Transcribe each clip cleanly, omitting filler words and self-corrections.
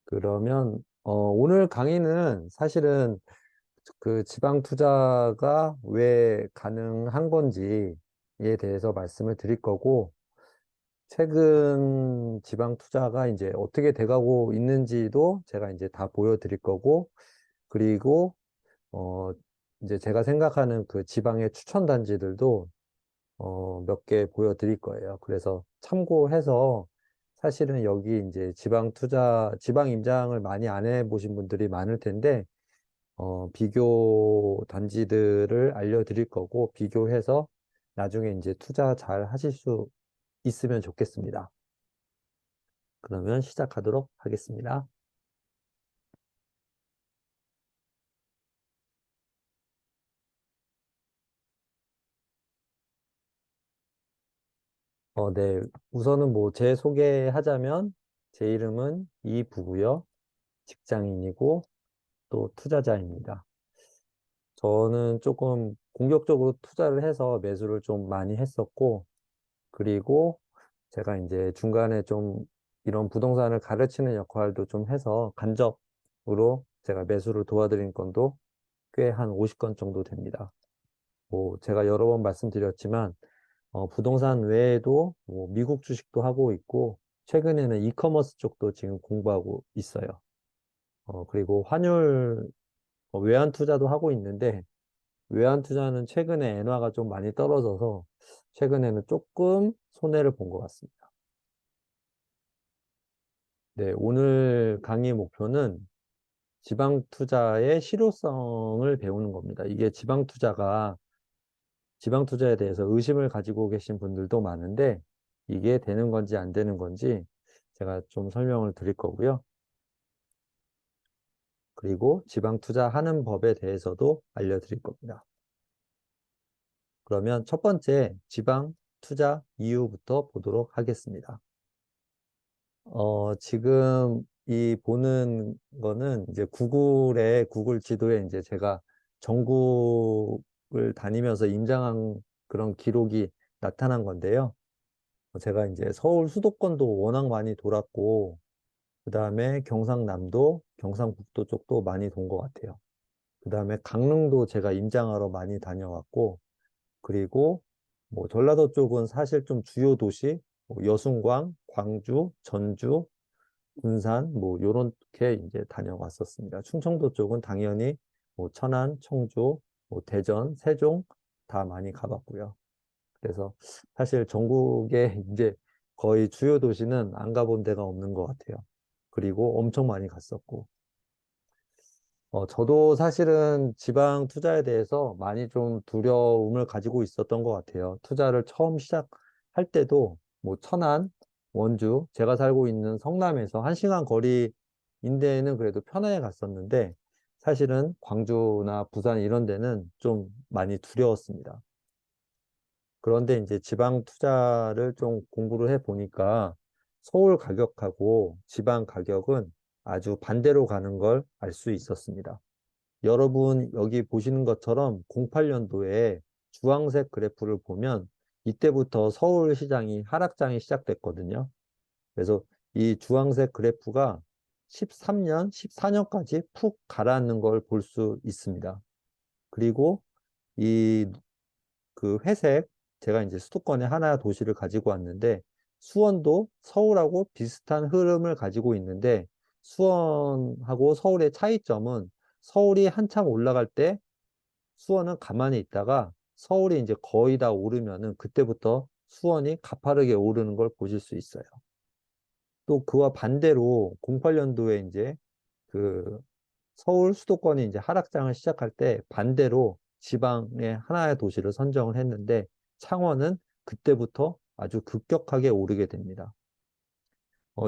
그러면 오늘 강의는 사실은 그 지방 투자가 왜 가능한 건지에 대해서 말씀을 드릴 거고, 최근 지방 투자가 이제 어떻게 돼가고 있는지도 제가 이제 다 보여드릴 거고, 그리고 어 이제 제가 생각하는 그 지방의 추천 단지들도 몇 개 보여드릴 거예요. 그래서 참고해서 사실은 여기 이제 지방 임장을 많이 안 해보신 분들이 많을 텐데, 비교 단지들을 알려드릴 거고, 비교해서 나중에 이제 투자 잘 하실 수 있으면 좋겠습니다. 그러면 시작하도록 하겠습니다. 네. 우선은 뭐 제 소개하자면, 제 이름은 이부고요. 직장인이고, 또 투자자입니다. 저는 조금 공격적으로 투자를 해서 매수를 좀 많이 했었고, 그리고 제가 이제 중간에 좀 이런 부동산을 가르치는 역할도 좀 해서 간접으로 제가 매수를 도와드린 건도 꽤 한 50건 정도 됩니다. 뭐 제가 여러 번 말씀드렸지만, 부동산 외에도 뭐 미국 주식도 하고 있고, 최근에는 이커머스 쪽도 지금 공부하고 있어요. 그리고 환율, 외환 투자도 하고 있는데, 외환 투자는 최근에 엔화가 좀 많이 떨어져서 최근에는 조금 손해를 본 것 같습니다. 네, 오늘 강의 목표는 지방 투자의 실효성을 배우는 겁니다. 이게 지방 투자에 대해서 의심을 가지고 계신 분들도 많은데, 이게 되는 건지 안 되는 건지 제가 좀 설명을 드릴 거고요. 그리고 지방 투자하는 법에 대해서도 알려드릴 겁니다. 그러면 첫 번째 지방 투자 이유부터 보도록 하겠습니다. 지금 이 보는 거는 이제 구글 지도에 이제 제가 전국을 다니면서 임장한 그런 기록이 나타난 건데요. 제가 이제 서울 수도권도 워낙 많이 돌았고, 그 다음에 경상남도, 경상북도 쪽도 많이 돈 것 같아요. 그 다음에 강릉도 제가 임장하러 많이 다녀왔고, 그리고 뭐 전라도 쪽은 사실 좀 주요 도시, 뭐 여순광, 광주, 전주, 군산 뭐 요렇게 이제 다녀왔었습니다. 충청도 쪽은 당연히 뭐 천안, 청주, 뭐 대전, 세종 다 많이 가봤고요. 그래서 사실 전국에 이제 거의 주요 도시는 안 가본 데가 없는 것 같아요. 그리고 엄청 많이 갔었고. 저도 사실은 지방 투자에 대해서 많이 좀 두려움을 가지고 있었던 것 같아요. 투자를 처음 시작할 때도 뭐 천안, 원주, 제가 살고 있는 성남에서 1시간 거리인데는 그래도 편하게 갔었는데, 사실은 광주나 부산 이런 데는 좀 많이 두려웠습니다. 그런데 이제 지방 투자를 좀 공부를 해 보니까 서울 가격하고 지방 가격은 아주 반대로 가는 걸 알 수 있었습니다. 여러분 여기 보시는 것처럼 08년도에 주황색 그래프를 보면 이때부터 서울시장이 하락장이 시작됐거든요. 그래서 이 주황색 그래프가 13년, 14년까지 푹 가라앉는 걸 볼 수 있습니다. 그리고 이 그 회색, 제가 이제 수도권에 하나 도시를 가지고 왔는데, 수원도 서울하고 비슷한 흐름을 가지고 있는데, 수원하고 서울의 차이점은 서울이 한참 올라갈 때 수원은 가만히 있다가 서울이 이제 거의 다 오르면은 그때부터 수원이 가파르게 오르는 걸 보실 수 있어요. 또 그와 반대로 08년도에 이제 그 서울 수도권이 이제 하락장을 시작할 때 반대로 지방의 하나의 도시를 선정을 했는데, 창원은 그때부터 아주 급격하게 오르게 됩니다.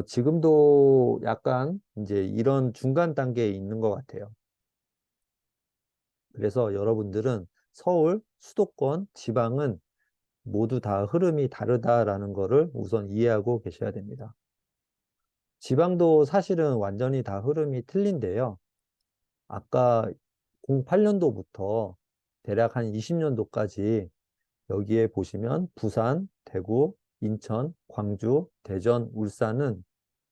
지금도 약간 이제 이런 중간 단계에 있는 것 같아요. 그래서 여러분들은 서울, 수도권, 지방은 모두 다 흐름이 다르다라는 거를 우선 이해하고 계셔야 됩니다. 지방도 사실은 완전히 다 흐름이 틀린데요. 아까 08년도부터 대략 한 20년도까지 여기에 보시면 부산, 대구, 인천, 광주, 대전, 울산은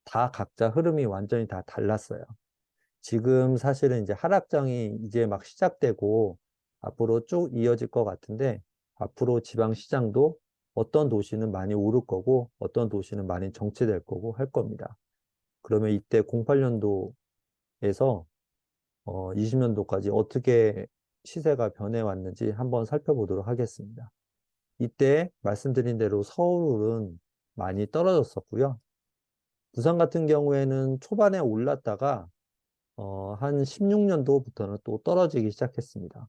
다 각자 흐름이 완전히 다 달랐어요. 지금 사실은 이제 하락장이 이제 막 시작되고 앞으로 쭉 이어질 것 같은데 앞으로 지방 시장도 어떤 도시는 많이 오를 거고 어떤 도시는 많이 정체될 거고 할 겁니다. 그러면 이때 08년도에서 20년도까지 어떻게 시세가 변해 왔는지 한번 살펴보도록 하겠습니다. 이때 말씀드린 대로 서울은 많이 떨어졌었고요. 부산 같은 경우에는 초반에 올랐다가 한 16년도부터는 또 떨어지기 시작했습니다.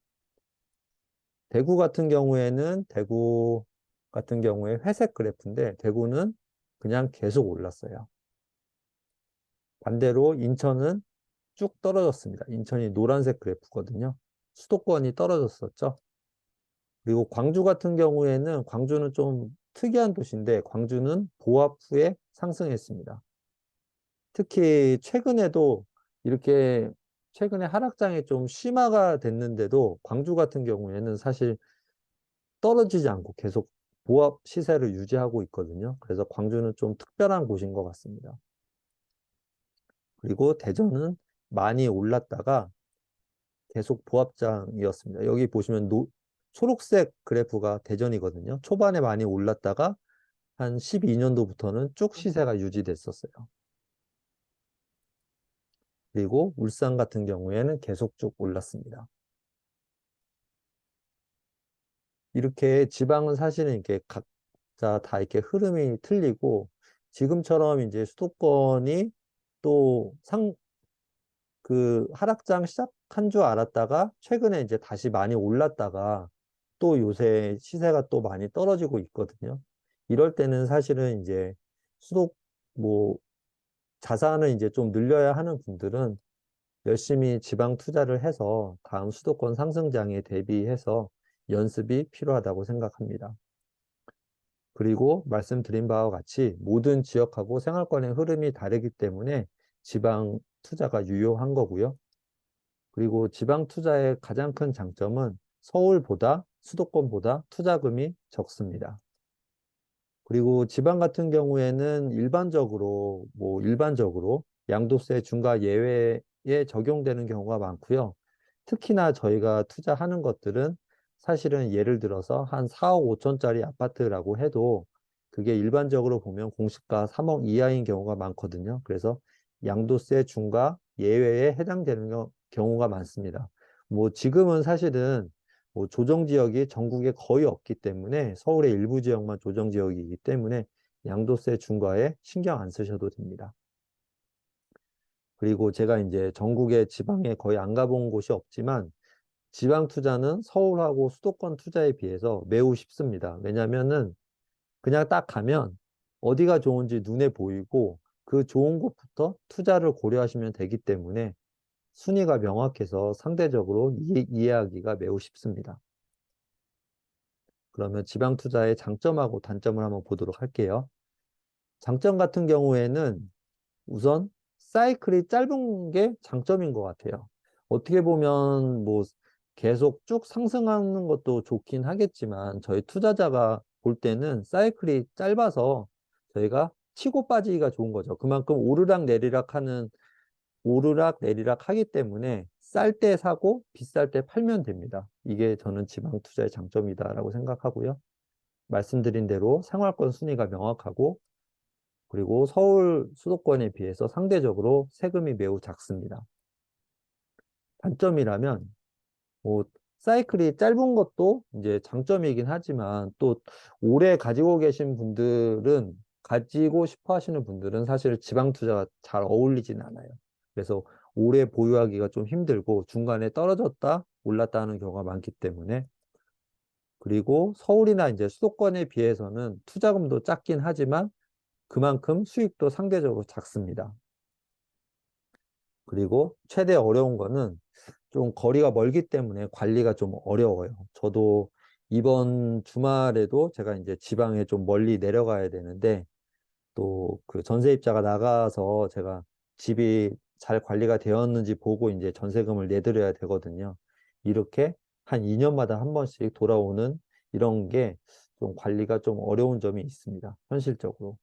대구 같은 경우에 회색 그래프인데 대구는 그냥 계속 올랐어요. 반대로 인천은 쭉 떨어졌습니다. 인천이 노란색 그래프거든요. 수도권이 떨어졌었죠. 그리고 광주 같은 경우에는 광주는 좀 특이한 도시인데 광주는 보합 후에 상승했습니다. 특히 최근에도 이렇게 최근에 하락장이 좀 심화가 됐는데도 광주 같은 경우에는 사실 떨어지지 않고 계속 보합 시세를 유지하고 있거든요. 그래서 광주는 좀 특별한 곳인 것 같습니다. 그리고 대전은 많이 올랐다가 계속 보합장이었습니다. 여기 보시면 초록색 그래프가 대전이거든요. 초반에 많이 올랐다가 한 12년도부터는 쭉 시세가 유지됐었어요. 그리고 울산 같은 경우에는 계속 쭉 올랐습니다. 이렇게 지방은 사실은 이렇게 각자 다 이렇게 흐름이 틀리고 지금처럼 이제 수도권이 또 그 하락장 시작한 줄 알았다가 최근에 이제 다시 많이 올랐다가 또 요새 시세가 또 많이 떨어지고 있거든요. 이럴 때는 사실은 이제 수도 뭐 자산을 이제 좀 늘려야 하는 분들은 열심히 지방 투자를 해서 다음 수도권 상승장에 대비해서 연습이 필요하다고 생각합니다. 그리고 말씀드린 바와 같이 모든 지역하고 생활권의 흐름이 다르기 때문에 지방 투자가 유효한 거고요. 그리고 지방 투자의 가장 큰 장점은 서울보다 수도권보다 투자금이 적습니다. 그리고 지방 같은 경우에는 일반적으로 양도세 중과 예외에 적용되는 경우가 많고요. 특히나 저희가 투자하는 것들은 사실은 예를 들어서 한 4억 5천짜리 아파트라고 해도 그게 일반적으로 보면 공시가 3억 이하인 경우가 많거든요. 그래서 양도세 중과 예외에 해당되는 경우가 많습니다. 뭐 지금은 사실은 뭐 조정지역이 전국에 거의 없기 때문에 서울의 일부 지역만 조정지역이기 때문에 양도세 중과에 신경 안 쓰셔도 됩니다. 그리고 제가 이제 전국의 지방에 거의 안 가본 곳이 없지만 지방 투자는 서울하고 수도권 투자에 비해서 매우 쉽습니다. 왜냐면은 그냥 딱 가면 어디가 좋은지 눈에 보이고 그 좋은 곳부터 투자를 고려하시면 되기 때문에 순위가 명확해서 상대적으로 이해하기가 매우 쉽습니다. 그러면 지방 투자의 장점하고 단점을 한번 보도록 할게요. 장점 같은 경우에는 우선 사이클이 짧은 게 장점인 것 같아요. 어떻게 보면 뭐 계속 쭉 상승하는 것도 좋긴 하겠지만 저희 투자자가 볼 때는 사이클이 짧아서 저희가 치고 빠지기가 좋은 거죠. 그만큼 오르락 내리락 하기 때문에 쌀 때 사고 비쌀 때 팔면 됩니다. 이게 저는 지방 투자의 장점이다라고 생각하고요. 말씀드린 대로 생활권 순위가 명확하고 그리고 서울 수도권에 비해서 상대적으로 세금이 매우 작습니다. 단점이라면 뭐 사이클이 짧은 것도 이제 장점이긴 하지만 또 오래 가지고 계신 분들은 가지고 싶어 하시는 분들은 사실 지방 투자가 잘 어울리진 않아요. 그래서 오래 보유하기가 좀 힘들고 중간에 떨어졌다 올랐다 하는 경우가 많기 때문에 그리고 서울이나 이제 수도권에 비해서는 투자금도 작긴 하지만 그만큼 수익도 상대적으로 작습니다. 그리고 최대 어려운 거는 좀 거리가 멀기 때문에 관리가 좀 어려워요. 저도 이번 주말에도 제가 이제 지방에 좀 멀리 내려가야 되는데 또 그 전세입자가 나가서 제가 집이 잘 관리가 되었는지 보고 이제 전세금을 내드려야 되거든요. 이렇게 한 2년마다 한 번씩 돌아오는 이런 게 좀 관리가 좀 어려운 점이 있습니다. 현실적으로.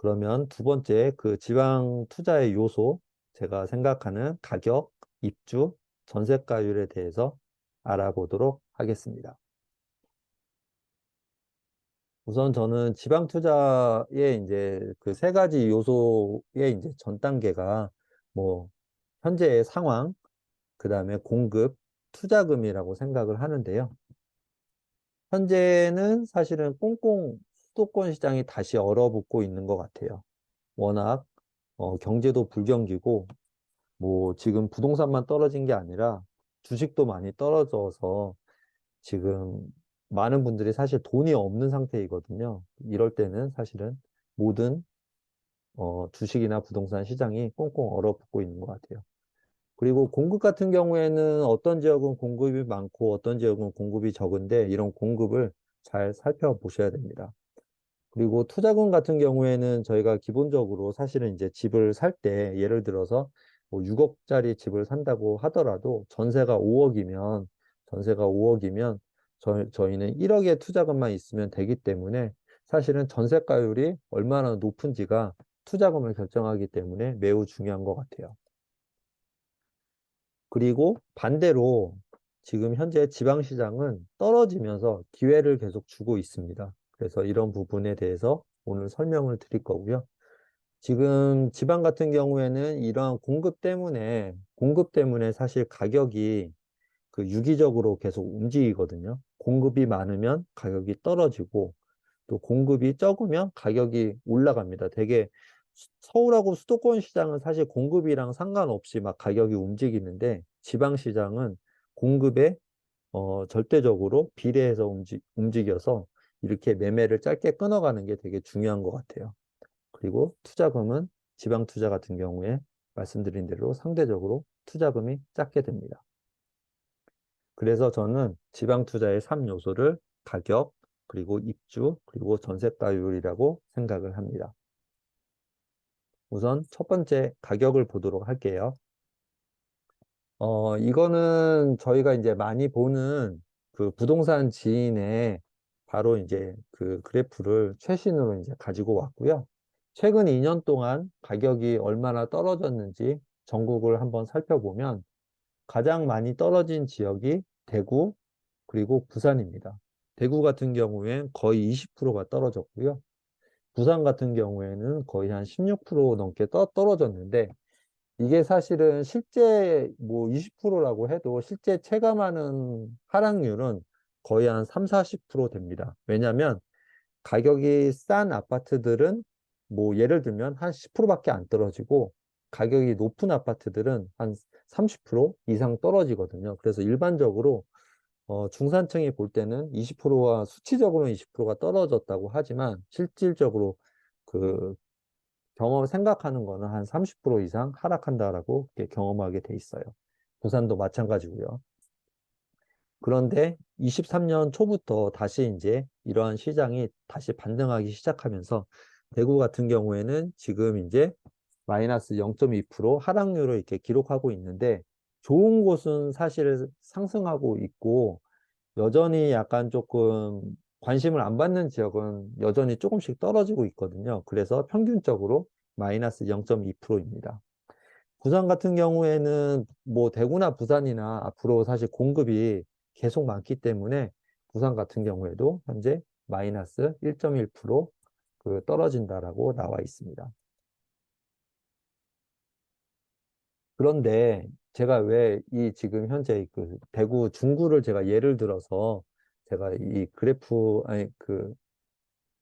그러면 두 번째 그 지방 투자의 요소, 제가 생각하는 가격, 입주, 전세가율에 대해서 알아보도록 하겠습니다. 우선 저는 지방 투자의 이제 그 세 가지 요소의 이제 전 단계가 뭐 현재의 상황, 그 다음에 공급, 투자금이라고 생각을 하는데요. 현재는 사실은 꽁꽁 수도권 시장이 다시 얼어붙고 있는 것 같아요. 워낙 경제도 불경기고 뭐 지금 부동산만 떨어진 게 아니라 주식도 많이 떨어져서 지금 많은 분들이 사실 돈이 없는 상태이거든요. 이럴 때는 사실은 모든 주식이나 부동산 시장이 꽁꽁 얼어붙고 있는 것 같아요. 그리고 공급 같은 경우에는 어떤 지역은 공급이 많고 어떤 지역은 공급이 적은데 이런 공급을 잘 살펴보셔야 됩니다. 그리고 투자금 같은 경우에는 저희가 기본적으로 사실은 이제 집을 살 때 예를 들어서 뭐 6억짜리 집을 산다고 하더라도 전세가 5억이면 저희는 1억의 투자금만 있으면 되기 때문에 사실은 전세가율이 얼마나 높은지가 투자금을 결정하기 때문에 매우 중요한 것 같아요. 그리고 반대로 지금 현재 지방시장은 떨어지면서 기회를 계속 주고 있습니다. 그래서 이런 부분에 대해서 오늘 설명을 드릴 거고요. 지금 지방 같은 경우에는 이러한 공급 때문에 사실 가격이 그 유기적으로 계속 움직이거든요. 공급이 많으면 가격이 떨어지고 또 공급이 적으면 가격이 올라갑니다. 되게 서울하고 수도권 시장은 사실 공급이랑 상관없이 막 가격이 움직이는데 지방 시장은 공급에 절대적으로 비례해서 움직여서 이렇게 매매를 짧게 끊어가는 게 되게 중요한 것 같아요. 그리고 투자금은 지방 투자 같은 경우에 말씀드린 대로 상대적으로 투자금이 작게 됩니다. 그래서 저는 지방 투자의 3요소를 가격, 그리고 입주, 그리고 전세가율이라고 생각을 합니다. 우선 첫 번째 가격을 보도록 할게요. 이거는 저희가 이제 많이 보는 그 부동산 지인의 바로 이제 그 그래프를 최신으로 이제 가지고 왔고요. 최근 2년 동안 가격이 얼마나 떨어졌는지 전국을 한번 살펴보면 가장 많이 떨어진 지역이 대구, 그리고 부산입니다. 대구 같은 경우엔 거의 20%가 떨어졌고요. 부산 같은 경우에는 거의 한 16% 넘게 떨어졌는데 이게 사실은 실제 뭐 20%라고 해도 실제 체감하는 하락률은 거의 한 3, 40% 됩니다. 왜냐하면 가격이 싼 아파트들은 뭐 예를 들면 한 10%밖에 안 떨어지고 가격이 높은 아파트들은 한 30% 이상 떨어지거든요. 그래서 일반적으로 중산층이 볼 때는 20%와 수치적으로는 20%가 떨어졌다고 하지만 실질적으로 그 생각하는 거는 한 30% 이상 하락한다라고 경험하게 돼 있어요. 부산도 마찬가지고요. 그런데 23년 초부터 다시 이제 이러한 시장이 다시 반등하기 시작하면서 대구 같은 경우에는 지금 이제 마이너스 0.2% 하락률을 이렇게 기록하고 있는데 좋은 곳은 사실 상승하고 있고 여전히 약간 조금 관심을 안 받는 지역은 여전히 조금씩 떨어지고 있거든요. 그래서 평균적으로 마이너스 0.2%입니다. 부산 같은 경우에는 뭐 대구나 부산이나 앞으로 사실 공급이 계속 많기 때문에 부산 같은 경우에도 현재 마이너스 1.1%그 떨어진다라고 나와 있습니다. 그런데 제가 왜 이 지금 현재 그 대구 중구를 제가 예를 들어서 제가 이 그래프 아니 그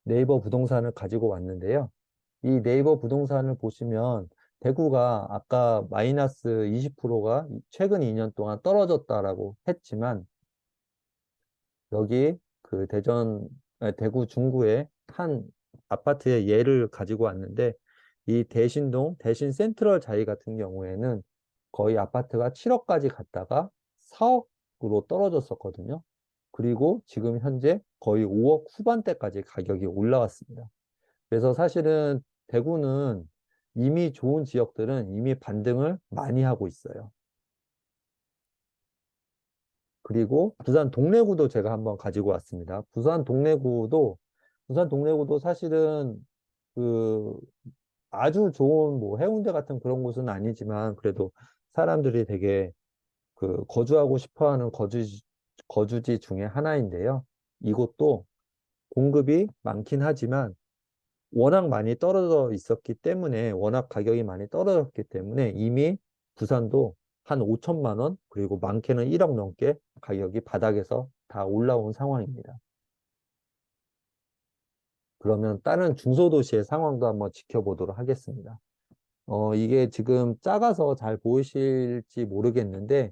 네이버 부동산을 가지고 왔는데요. 이 네이버 부동산을 보시면 대구가 아까 마이너스 20%가 최근 2년 동안 떨어졌다라고 했지만 여기 그 대구 중구의 한 아파트의 예를 가지고 왔는데 이 대신 센트럴 자이 같은 경우에는 거의 아파트가 7억까지 갔다가 4억으로 떨어졌었거든요. 그리고 지금 현재 거의 5억 후반대까지 가격이 올라왔습니다. 그래서 사실은 대구는 이미 좋은 지역들은 이미 반등을 많이 하고 있어요. 그리고 부산 동래구도 제가 한번 가지고 왔습니다. 부산 동래구도 사실은 그 아주 좋은 뭐 해운대 같은 그런 곳은 아니지만 그래도 사람들이 되게 그 거주하고 싶어 하는 거주지 중에 하나인데요. 이곳도 공급이 많긴 하지만 워낙 많이 떨어져 있었기 때문에, 워낙 가격이 많이 떨어졌기 때문에 이미 부산도 한 5천만 원, 그리고 많게는 1억 넘게 가격이 바닥에서 다 올라온 상황입니다. 그러면 다른 중소도시의 상황도 한번 지켜보도록 하겠습니다. 이게 지금 작아서 잘 보이실지 모르겠는데,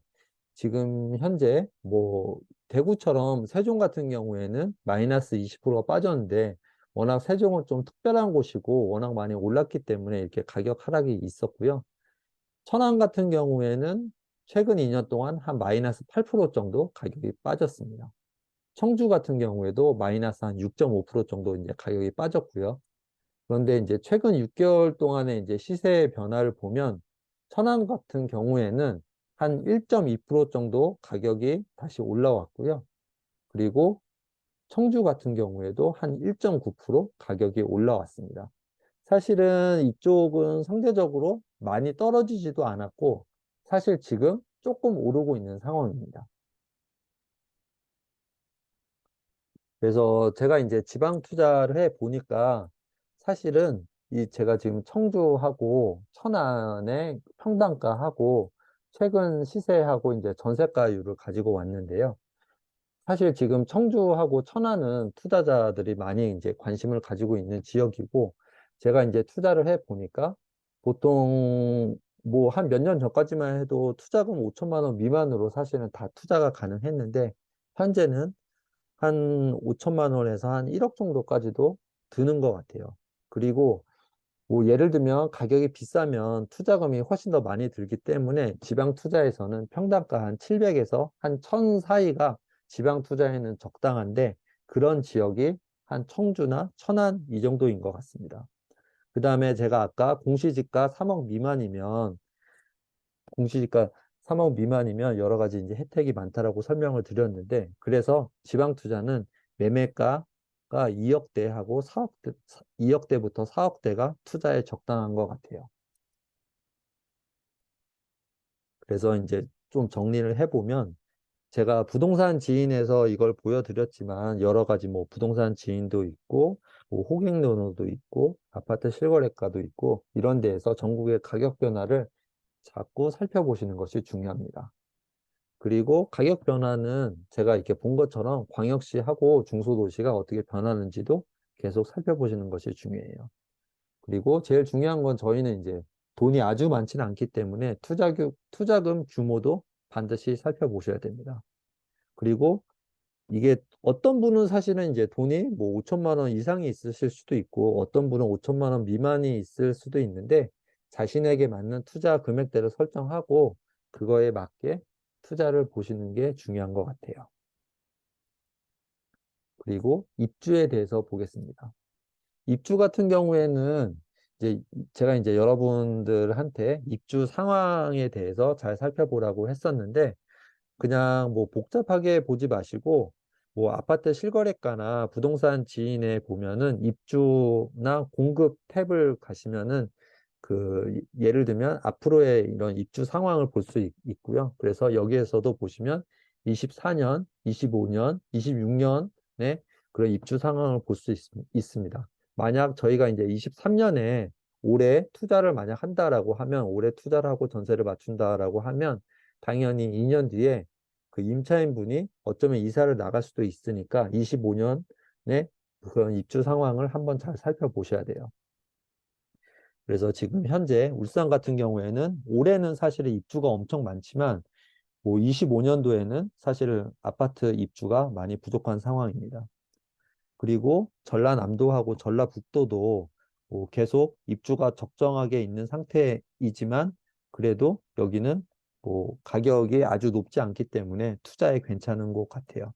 지금 현재 뭐 대구처럼 세종 같은 경우에는 마이너스 20%가 빠졌는데, 워낙 세종은 좀 특별한 곳이고 워낙 많이 올랐기 때문에 이렇게 가격 하락이 있었고요. 천안 같은 경우에는 최근 2년 동안 한 마이너스 8% 정도 가격이 빠졌습니다. 청주 같은 경우에도 마이너스 한 6.5% 정도 이제 가격이 빠졌고요. 그런데 이제 최근 6개월 동안의 이제 시세 변화를 보면 천안 같은 경우에는 한 1.2% 정도 가격이 다시 올라왔고요. 그리고 청주 같은 경우에도 한 1.9% 가격이 올라왔습니다. 사실은 이쪽은 상대적으로 많이 떨어지지도 않았고 사실 지금 조금 오르고 있는 상황입니다. 그래서 제가 이제 지방 투자를 해 보니까 사실은 이 제가 지금 청주하고 천안의 평당가하고 최근 시세하고 이제 전세가율을 가지고 왔는데요. 사실 지금 청주하고 천안은 투자자들이 많이 이제 관심을 가지고 있는 지역이고, 제가 이제 투자를 해 보니까 보통 뭐 한 몇 년 전까지만 해도 투자금 5천만 원 미만으로 사실은 다 투자가 가능했는데, 현재는 한 5천만 원에서 한 1억 정도까지도 드는 것 같아요. 그리고 뭐 예를 들면 가격이 비싸면 투자금이 훨씬 더 많이 들기 때문에 지방 투자에서는 평당가 한 700에서 한 1000 사이가 지방 투자에는 적당한데, 그런 지역이 한 청주나 천안 이 정도인 것 같습니다. 그 다음에 제가 아까 공시지가 3억 미만이면 공시지가 3억 미만이면 여러 가지 이제 혜택이 많다라고 설명을 드렸는데, 그래서 지방 투자는 매매가가 2억대하고 4억대, 2억대부터 4억대가 투자에 적당한 것 같아요. 그래서 이제 좀 정리를 해보면, 제가 부동산 지인에서 이걸 보여드렸지만 여러 가지 뭐 부동산 지인도 있고 뭐 호갱노노도 있고 아파트 실거래가도 있고 이런 데에서 전국의 가격 변화를 자꾸 살펴보시는 것이 중요합니다. 그리고 가격 변화는 제가 이렇게 본 것처럼 광역시하고 중소도시가 어떻게 변하는지도 계속 살펴보시는 것이 중요해요. 그리고 제일 중요한 건 저희는 이제 돈이 아주 많지는 않기 때문에 투자금 규모도 반드시 살펴보셔야 됩니다. 그리고 이게 어떤 분은 사실은 이제 돈이 뭐 5천만 원 이상이 있으실 수도 있고 어떤 분은 5천만 원 미만이 있을 수도 있는데, 자신에게 맞는 투자 금액대를 설정하고 그거에 맞게 투자를 보시는 게 중요한 것 같아요. 그리고 입주에 대해서 보겠습니다. 입주 같은 경우에는 이제 제가 이제 여러분들한테 입주 상황에 대해서 잘 살펴보라고 했었는데, 그냥 뭐 복잡하게 보지 마시고 뭐 아파트 실거래가나 부동산 지인에 보면은 입주나 공급 탭을 가시면은 그 예를 들면 앞으로의 이런 입주 상황을 볼 수 있고요. 그래서 여기에서도 보시면 24년, 25년, 26년에 그런 입주 상황을 볼 수 있습니다. 만약 저희가 이제 23년에 올해 투자를 만약 한다라고 하면, 올해 투자를 하고 전세를 맞춘다라고 하면 당연히 2년 뒤에 그 임차인 분이 어쩌면 이사를 나갈 수도 있으니까 25년에 그런 입주 상황을 한번 잘 살펴보셔야 돼요. 그래서 지금 현재 울산 같은 경우에는 올해는 사실은 입주가 엄청 많지만 뭐 25년도에는 사실 아파트 입주가 많이 부족한 상황입니다. 그리고 전라남도하고 전라북도도 뭐 계속 입주가 적정하게 있는 상태이지만 그래도 여기는 뭐 가격이 아주 높지 않기 때문에 투자에 괜찮은 것 같아요.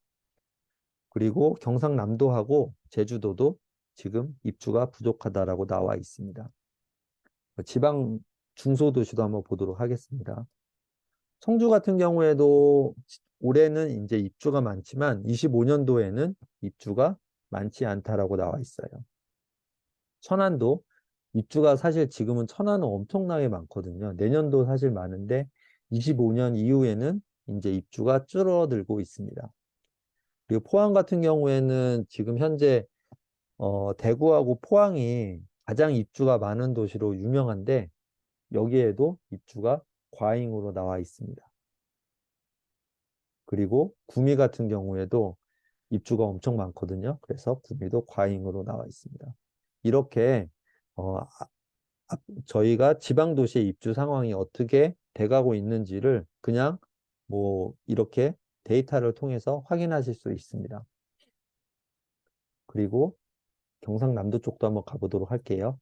그리고 경상남도하고 제주도도 지금 입주가 부족하다라고 나와 있습니다. 지방 중소도시도 한번 보도록 하겠습니다. 청주 같은 경우에도 올해는 이제 입주가 많지만 25년도에는 입주가 많지 않다라고 나와 있어요. 천안도 입주가 사실 지금은 천안은 엄청나게 많거든요. 내년도 사실 많은데 25년 이후에는 이제 입주가 줄어들고 있습니다. 그리고 포항 같은 경우에는 지금 현재 대구하고 포항이 가장 입주가 많은 도시로 유명한데 여기에도 입주가 과잉으로 나와 있습니다. 그리고 구미 같은 경우에도 입주가 엄청 많거든요. 그래서 구미도 과잉으로 나와 있습니다. 이렇게 어, 저희가 지방 도시의 입주 상황이 어떻게 돼가고 있는지를 그냥 뭐 이렇게 데이터를 통해서 확인하실 수 있습니다. 그리고 경상남도 쪽도 한번 가보도록 할게요.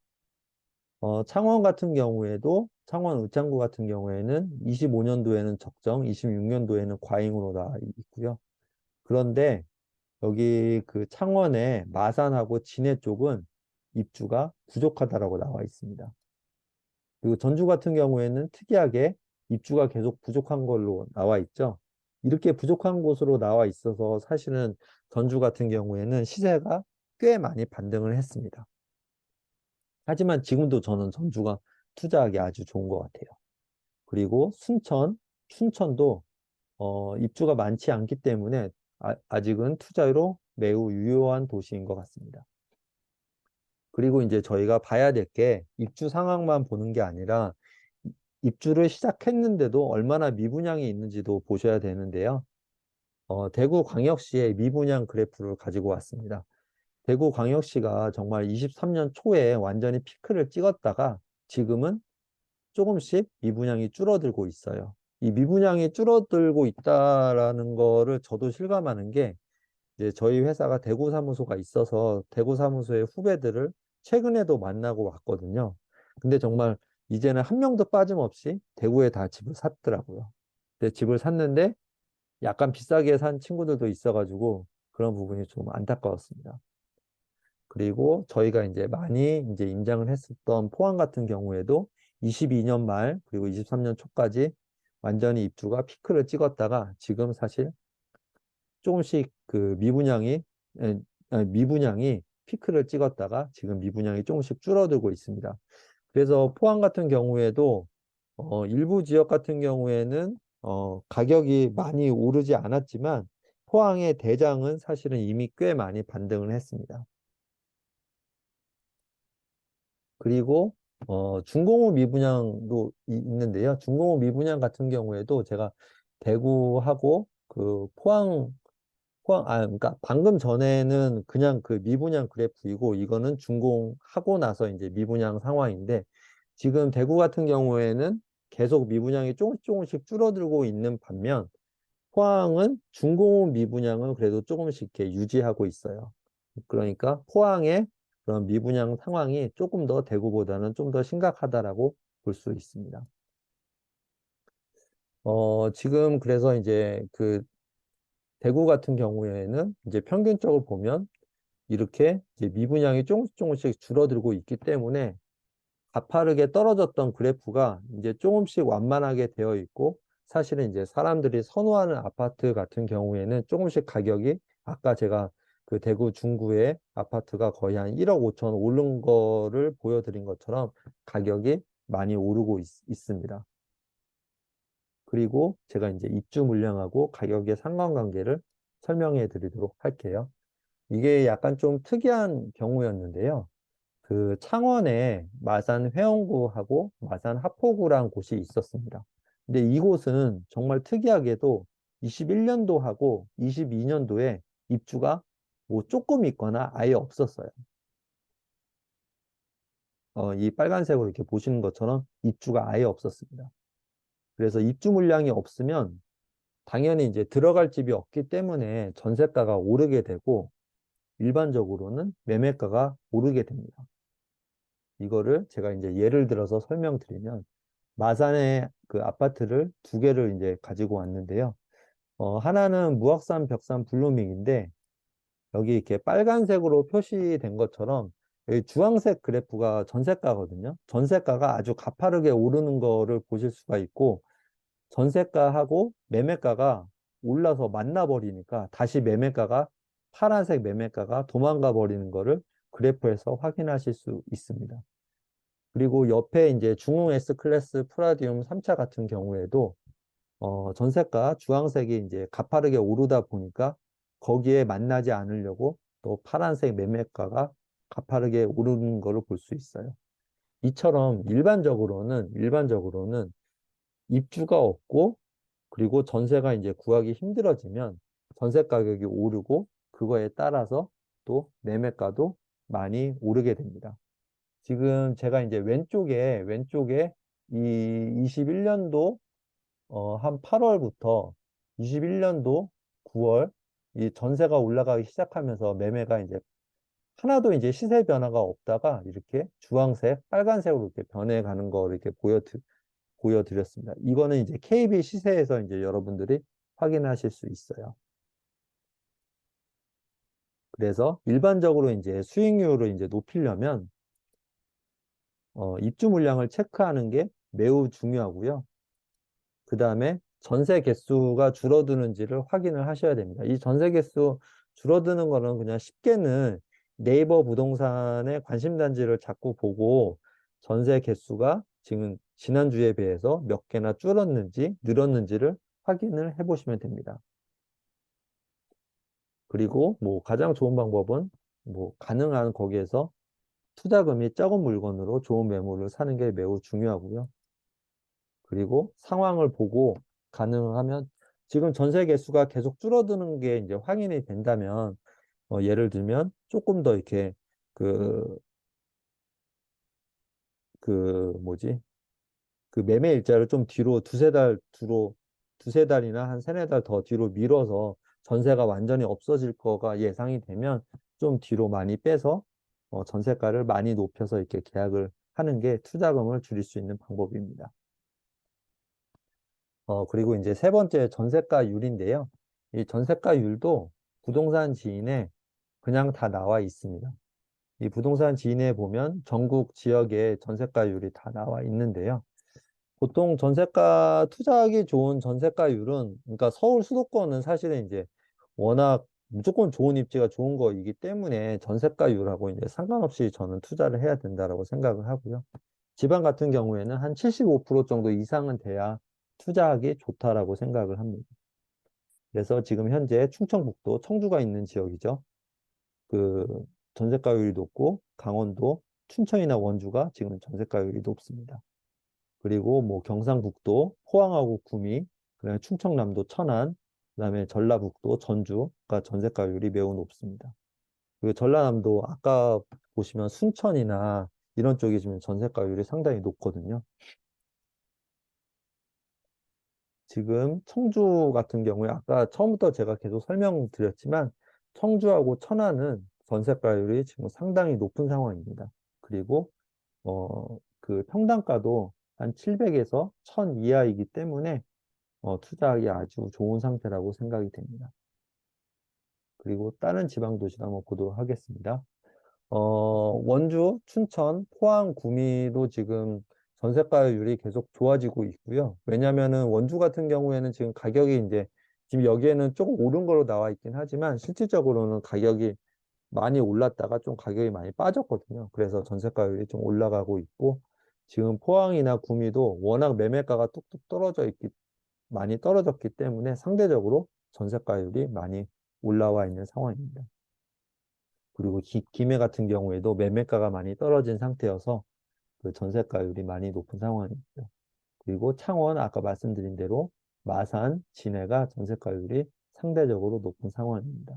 창원 같은 경우에도 창원 의창구 같은 경우에는 25년도에는 적정, 26년도에는 과잉으로 나와 있고요. 그런데 여기 그 창원의 마산하고 진해 쪽은 입주가 부족하다라고 나와 있습니다. 그리고 전주 같은 경우에는 특이하게 입주가 계속 부족한 걸로 나와 있죠. 이렇게 부족한 곳으로 나와 있어서 사실은 전주 같은 경우에는 시세가 꽤 많이 반등을 했습니다. 하지만 지금도 저는 전주가 투자하기 아주 좋은 것 같아요. 그리고 춘천도 입주가 많지 않기 때문에 아직은 투자로 매우 유효한 도시인 것 같습니다. 그리고 이제 저희가 봐야 될 게 입주 상황만 보는 게 아니라 입주를 시작했는데도 얼마나 미분양이 있는지도 보셔야 되는데요. 대구광역시의 미분양 그래프를 가지고 왔습니다. 대구광역시가 정말 23년 초에 완전히 피크를 찍었다가 지금은 조금씩 미분양이 줄어들고 있어요. 이 미분양이 줄어들고 있다라는 거를 저도 실감하는 게 이제 저희 회사가 대구 사무소가 있어서 대구 사무소의 후배들을 최근에도 만나고 왔거든요. 근데 정말 이제는 한 명도 빠짐없이 대구에 다 집을 샀더라고요. 근데 집을 샀는데 약간 비싸게 산 친구들도 있어가지고 그런 부분이 좀 안타까웠습니다. 그리고 저희가 이제 많이 이제 임장을 했었던 포항 같은 경우에도 22년 말 그리고 23년 초까지 완전히 입주가 피크를 찍었다가 지금 사실 조금씩 그 미분양이 피크를 찍었다가 지금 미분양이 조금씩 줄어들고 있습니다. 그래서 포항 같은 경우에도 일부 지역 같은 경우에는 가격이 많이 오르지 않았지만 포항의 대장은 사실은 이미 꽤 많이 반등을 했습니다. 그리고 중공업 미분양도 있는데요. 중공업 미분양 같은 경우에도 제가 대구하고 그 그러니까 방금 전에는 그냥 그 미분양 그래프이고 이거는 준공하고 나서 이제 미분양 상황인데 지금 대구 같은 경우에는 계속 미분양이 조금씩 줄어들고 있는 반면 포항은 준공 미분양을 그래도 조금씩 이렇게 유지하고 있어요. 그러니까 포항의 그런 미분양 상황이 조금 더 대구보다는 좀 더 심각하다라고 볼 수 있습니다. 지금 그래서 이제 그 대구 같은 경우에는 이제 평균적으로 보면 이렇게 이제 미분양이 조금씩 줄어들고 있기 때문에 가파르게 떨어졌던 그래프가 이제 조금씩 완만하게 되어 있고 사실은 이제 사람들이 선호하는 아파트 같은 경우에는 조금씩 가격이 아까 제가 그 대구 중구의 아파트가 거의 한 1억 5천 오른 거를 보여드린 것처럼 가격이 많이 오르고 있습니다. 그리고 제가 이제 입주 물량하고 가격의 상관관계를 설명해 드리도록 할게요. 이게 약간 좀 특이한 경우였는데요. 그 창원에 마산 회원구하고 마산 하포구라는 곳이 있었습니다. 근데 이곳은 정말 특이하게도 21년도하고 22년도에 입주가 뭐 조금 있거나 아예 없었어요. 이 빨간색으로 이렇게 보시는 것처럼 입주가 아예 없었습니다. 그래서 입주 물량이 없으면 당연히 이제 들어갈 집이 없기 때문에 전세가가 오르게 되고 일반적으로는 매매가가 오르게 됩니다. 이거를 제가 이제 예를 들어서 설명드리면 마산에 그 아파트를 두 개를 이제 가지고 왔는데요. 하나는 무악산 벽산 블루밍인데 여기 이렇게 빨간색으로 표시된 것처럼 여기 주황색 그래프가 전세가거든요. 전세가가 아주 가파르게 오르는 거를 보실 수가 있고 전세가하고 매매가가 올라서 만나버리니까 다시 파란색 매매가가 도망가 버리는 거를 그래프에서 확인하실 수 있습니다. 그리고 옆에 이제 중흥 S클래스 프라디움 3차 같은 경우에도 전세가 주황색이 이제 가파르게 오르다 보니까 거기에 만나지 않으려고 또 파란색 매매가가 가파르게 오르는 것을 볼 수 있어요. 이처럼 일반적으로는 입주가 없고 그리고 전세가 이제 구하기 힘들어지면 전세 가격이 오르고 그거에 따라서 또 매매가도 많이 오르게 됩니다. 지금 제가 이제 왼쪽에 이 21년도 한 8월부터 21년도 9월 이 전세가 올라가기 시작하면서 매매가 이제 하나도 이제 시세 변화가 없다가 이렇게 주황색, 빨간색으로 이렇게 변해가는 거 이렇게 보여드렸습니다. 이거는 이제 KB 시세에서 이제 여러분들이 확인하실 수 있어요. 그래서 일반적으로 이제 수익률을 이제 높이려면 입주 물량을 체크하는 게 매우 중요하고요. 그 다음에 전세 개수가 줄어드는지를 확인을 하셔야 됩니다. 이 전세 개수 줄어드는 거는 그냥 쉽게는 네이버 부동산의 관심단지를 자꾸 보고 전세 개수가 지금 지난주에 비해서 몇 개나 줄었는지 늘었는지를 확인을 해 보시면 됩니다. 그리고 뭐 가장 좋은 방법은 뭐 가능한 거기에서 투자금이 적은 물건으로 좋은 매물을 사는 게 매우 중요하고요. 그리고 상황을 보고 가능하면 지금 전세 개수가 계속 줄어드는 게 이제 확인이 된다면 예를 들면 조금 더 이렇게 그, 그 뭐지? 그 매매 일자를 좀 뒤로 두세 달이나 한 세네 달 더 뒤로 밀어서 전세가 완전히 없어질 거가 예상이 되면 좀 뒤로 많이 빼서 전세가를 많이 높여서 이렇게 계약을 하는 게 투자금을 줄일 수 있는 방법입니다. 그리고 이제 세 번째 전세가율인데요. 이 전세가율도 부동산 지인에 그냥 다 나와 있습니다. 이 부동산 지인에 보면 전국 지역의 전세가율이 다 나와 있는데요. 보통 전세가 투자하기 좋은 전세가율은 그러니까 서울 수도권은 사실은 이제 워낙 무조건 좋은 입지가 좋은 거이기 때문에 전세가율하고 이제 상관없이 저는 투자를 해야 된다라고 생각을 하고요. 지방 같은 경우에는 한 75% 정도 이상은 돼야 투자하기 좋다라고 생각을 합니다. 그래서 지금 현재 충청북도 청주가 있는 지역이죠. 그 전세가율이 높고 강원도 춘천이나 원주가 지금 전세가율이 높습니다. 그리고 뭐 경상북도 포항하고 구미, 그다음에 충청남도 천안, 그다음에 전라북도 전주가 전세가율이 매우 높습니다. 그리고 전라남도 아까 보시면 순천이나 이런 쪽이 지금 전세가율이 상당히 높거든요. 지금 청주 같은 경우에 아까 처음부터 제가 계속 설명드렸지만 청주하고 천안은 전세가율이 지금 상당히 높은 상황입니다. 그리고 그 평당가도 한 700에서 1000 이하이기 때문에 투자하기 아주 좋은 상태라고 생각이 됩니다. 그리고 다른 지방 도시도 한번 보도록 하겠습니다. 원주, 춘천, 포항, 구미도 지금 전세가율이 계속 좋아지고 있고요. 왜냐면은 원주 같은 경우에는 지금 가격이 이제 지금 여기에는 조금 오른 걸로 나와 있긴 하지만 실질적으로는 가격이 많이 올랐다가 좀 가격이 많이 빠졌거든요. 그래서 전세가율이 좀 올라가고 있고 지금 포항이나 구미도 워낙 매매가가 뚝뚝 많이 떨어졌기 때문에 상대적으로 전세가율이 많이 올라와 있는 상황입니다. 그리고 김해 같은 경우에도 매매가가 많이 떨어진 상태여서 그 전세가율이 많이 높은 상황입니다. 그리고 창원 아까 말씀드린 대로 마산, 진해가 전세가율이 상대적으로 높은 상황입니다.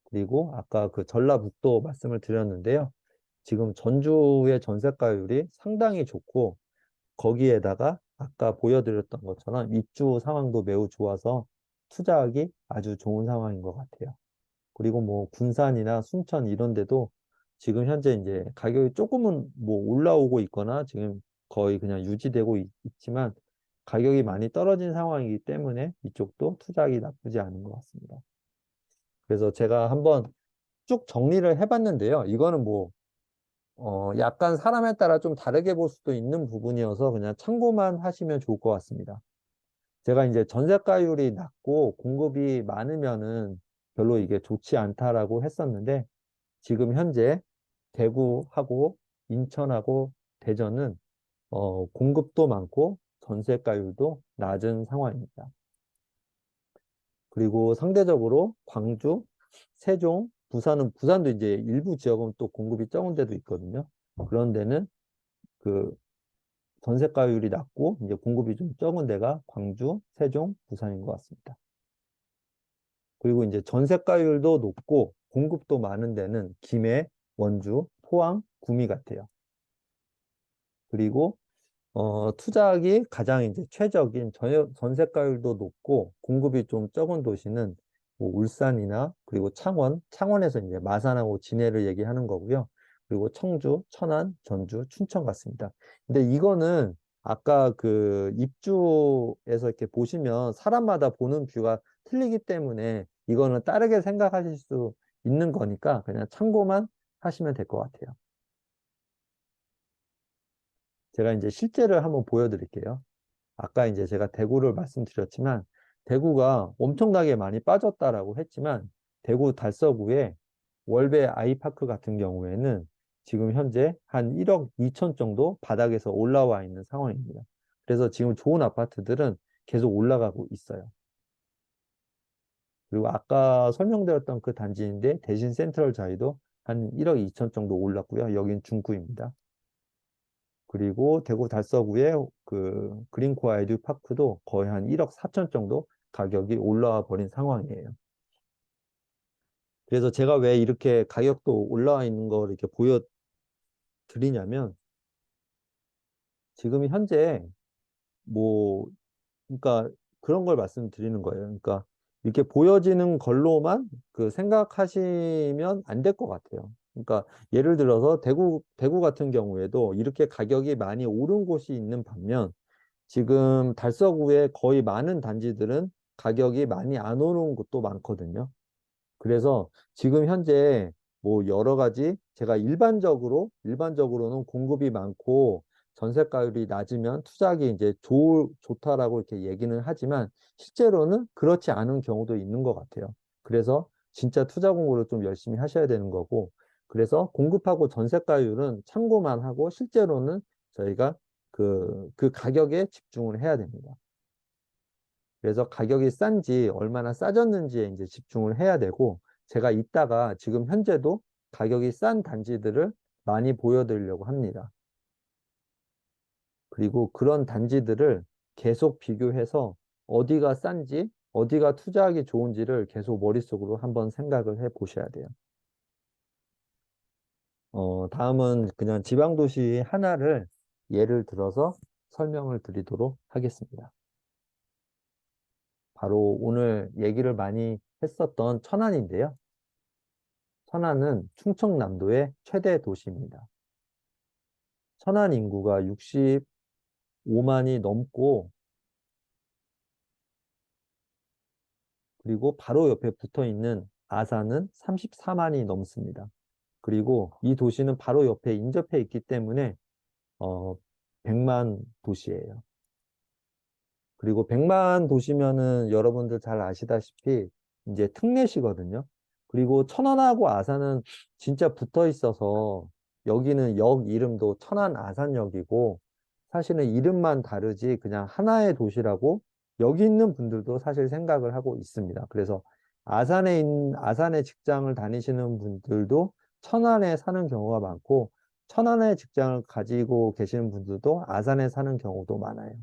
그리고 아까 그 전라북도 말씀을 드렸는데요. 지금 전주의 전세가율이 상당히 좋고 거기에다가 아까 보여드렸던 것처럼 입주 상황도 매우 좋아서 투자하기 아주 좋은 상황인 것 같아요. 그리고 뭐 군산이나 순천 이런 데도 지금 현재 이제 가격이 조금은 뭐 올라오고 있거나 지금 거의 그냥 유지되고 있지만 가격이 많이 떨어진 상황이기 때문에 이쪽도 투자하기 나쁘지 않은 것 같습니다. 그래서 제가 한번 쭉 정리를 해봤는데요. 이거는 뭐 약간 사람에 따라 좀 다르게 볼 수도 있는 부분이어서 그냥 참고만 하시면 좋을 것 같습니다. 제가 이제 전세가율이 낮고 공급이 많으면은 별로 이게 좋지 않다라고 했었는데 지금 현재 대구하고 인천하고 대전은 공급도 많고 전세가율도 낮은 상황입니다. 그리고 상대적으로 광주, 세종, 부산도 이제 일부 지역은 또 공급이 적은 데도 있거든요. 그런 데는 그 전세가율이 낮고 이제 공급이 좀 적은 데가 광주, 세종, 부산인 것 같습니다. 그리고 이제 전세가율도 높고 공급도 많은 데는 김해, 원주, 포항, 구미 같아요. 그리고 투자하기 가장 이제 최적인 전세가율도 높고 공급이 좀 적은 도시는 뭐 울산이나 그리고 창원에서 이제 마산하고 진해를 얘기하는 거고요. 그리고 청주, 천안, 전주, 춘천 같습니다. 근데 이거는 아까 그 입주에서 이렇게 보시면 사람마다 보는 뷰가 틀리기 때문에 이거는 다르게 생각하실 수 있는 거니까 그냥 참고만 하시면 될 것 같아요. 제가 이제 실제를 한번 보여드릴게요. 아까 이제 제가 대구를 말씀드렸지만 대구가 엄청나게 많이 빠졌다라고 했지만 대구 달서구의 월배 아이파크 같은 경우에는 지금 현재 한 1억 2천 정도 바닥에서 올라와 있는 상황입니다. 그래서 지금 좋은 아파트들은 계속 올라가고 있어요. 그리고 아까 설명드렸던 그 단지인데 대신 센트럴 자이도 한 1억 2천 정도 올랐고요. 여긴 중구입니다. 그리고 대구 달서구의 그 그린코어 아이듀파크도 거의 한 1억 4천 정도 가격이 올라와 버린 상황이에요. 그래서 제가 왜 이렇게 가격도 올라와 있는 걸 이렇게 보여드리냐면 지금 현재 뭐 그러니까 그런 걸 말씀드리는 거예요. 그러니까 이렇게 보여지는 걸로만 그 생각하시면 안 될 것 같아요. 그러니까 예를 들어서 대구 같은 경우에도 이렇게 가격이 많이 오른 곳이 있는 반면 지금 달서구에 거의 많은 단지들은 가격이 많이 안 오른 곳도 많거든요. 그래서 지금 현재 뭐 여러 가지 제가 일반적으로는 공급이 많고 전세가율이 낮으면 투자하기 이제 좋다라고 이렇게 얘기는 하지만 실제로는 그렇지 않은 경우도 있는 것 같아요. 그래서 진짜 투자 공부를 좀 열심히 하셔야 되는 거고 그래서 공급하고 전세가율은 참고만 하고 실제로는 저희가 그 가격에 집중을 해야 됩니다. 그래서 가격이 싼지 얼마나 싸졌는지에 이제 집중을 해야 되고 제가 이따가 지금 현재도 가격이 싼 단지들을 많이 보여드리려고 합니다. 그리고 그런 단지들을 계속 비교해서 어디가 싼지 어디가 투자하기 좋은지를 계속 머릿속으로 한번 생각을 해 보셔야 돼요. 다음은 그냥 지방도시 하나를 예를 들어서 설명을 드리도록 하겠습니다. 바로 오늘 얘기를 많이 했었던 천안인데요. 천안은 충청남도의 최대 도시입니다. 천안 인구가 65만이 넘고 그리고 바로 옆에 붙어 있는 아산은 34만이 넘습니다. 그리고 이 도시는 바로 옆에 인접해 있기 때문에 어, 100만 도시예요. 그리고 100만 도시면은 여러분들 잘 아시다시피 이제 특례시거든요. 그리고 천안하고 아산은 진짜 붙어 있어서 여기는 역 이름도 천안 아산역이고 사실은 이름만 다르지 그냥 하나의 도시라고 여기 있는 분들도 사실 생각을 하고 있습니다. 그래서 아산에 직장을 다니시는 분들도 천안에 사는 경우가 많고 천안에 직장을 가지고 계시는 분들도 아산에 사는 경우도 많아요.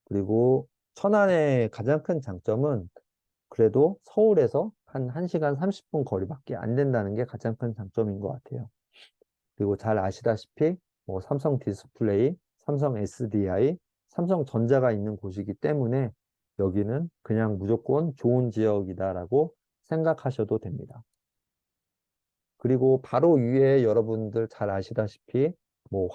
그리고 천안의 가장 큰 장점은 그래도 서울에서 한 1시간 30분 거리밖에 안 된다는 게 가장 큰 장점인 것 같아요. 그리고 잘 아시다시피 뭐 삼성 디스플레이, 삼성 SDI, 삼성전자가 있는 곳이기 때문에 여기는 그냥 무조건 좋은 지역이다라고 생각하셔도 됩니다. 그리고 바로 위에 여러분들 잘 아시다시피 뭐